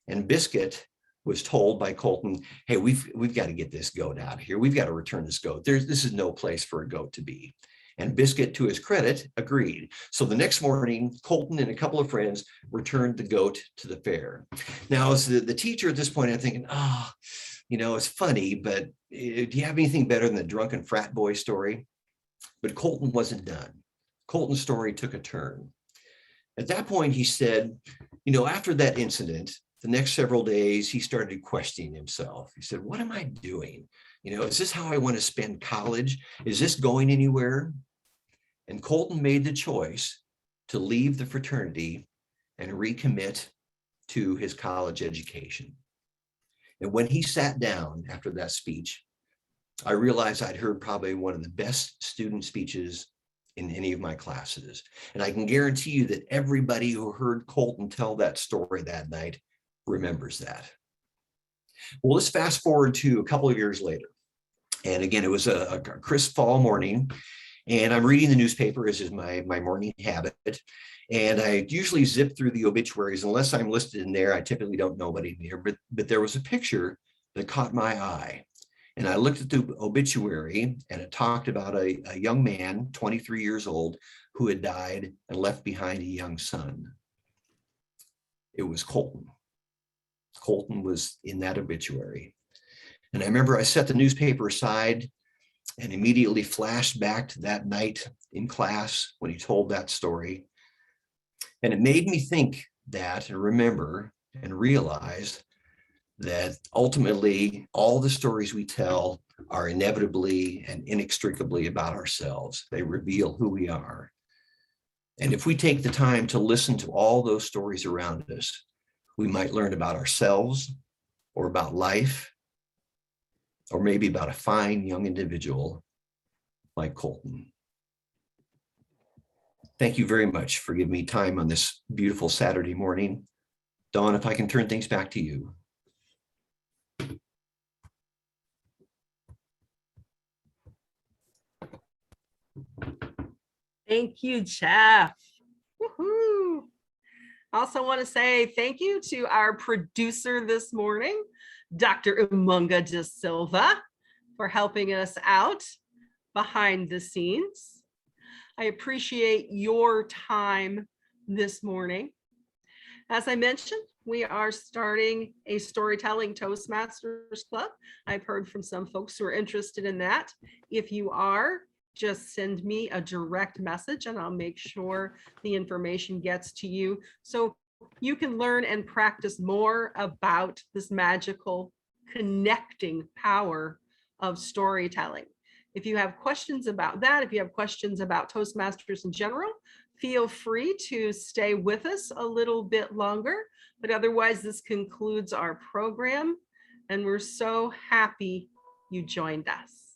And Biscuit was told by Colton, hey, we've got to get this goat out of here. We've got to return this goat. This is no place for a goat to be. And Biscuit, to his credit, agreed. So the next morning, Colton and a couple of friends returned the goat to the fair. Now, as the teacher at this point, I'm thinking, it's funny, but do you have anything better than the drunken frat boy story? But Colton wasn't done. Colton's story took a turn. At that point, he said, after that incident, the next several days, he started questioning himself. He said, what am I doing? Is this how I want to spend college? Is this going anywhere? And Colton made the choice to leave the fraternity and recommit to his college education. And when he sat down after that speech, I realized I'd heard probably one of the best student speeches in any of my classes. And I can guarantee you that everybody who heard Colton tell that story that night remembers that. Well, let's fast forward to a couple of years later. And again, it was a crisp fall morning, and I'm reading the newspaper, as is my morning habit. And I usually zip through the obituaries. Unless I'm listed in there, I typically don't know anybody there, but there was a picture that caught my eye. And I looked at the obituary, and it talked about a young man, 23 years old, who had died and left behind a young son. It was Colton. Colton was in that obituary. And I remember I set the newspaper aside and immediately flashed back to that night in class when he told that story. And it made me think that and remember and realize that ultimately all the stories we tell are inevitably and inextricably about ourselves. They reveal who we are. And if we take the time to listen to all those stories around us, we might learn about ourselves or about life, or maybe about a fine young individual like Colton. Thank you very much for giving me time on this beautiful Saturday morning. Dawn, if I can turn things back to you. Thank you, Jeff. Woohoo. Also want to say thank you to our producer this morning, Dr. Umunga de Silva, for helping us out behind the scenes. I appreciate your time this morning. As I mentioned, we are starting a storytelling Toastmasters Club. I've heard from some folks who are interested in that. If you are, just send me a direct message and I'll make sure the information gets to you so you can learn and practice more about this magical connecting power of storytelling. If you have questions about that, if you have questions about Toastmasters in general, feel free to stay with us a little bit longer. But otherwise, this concludes our program, and we're so happy you joined us.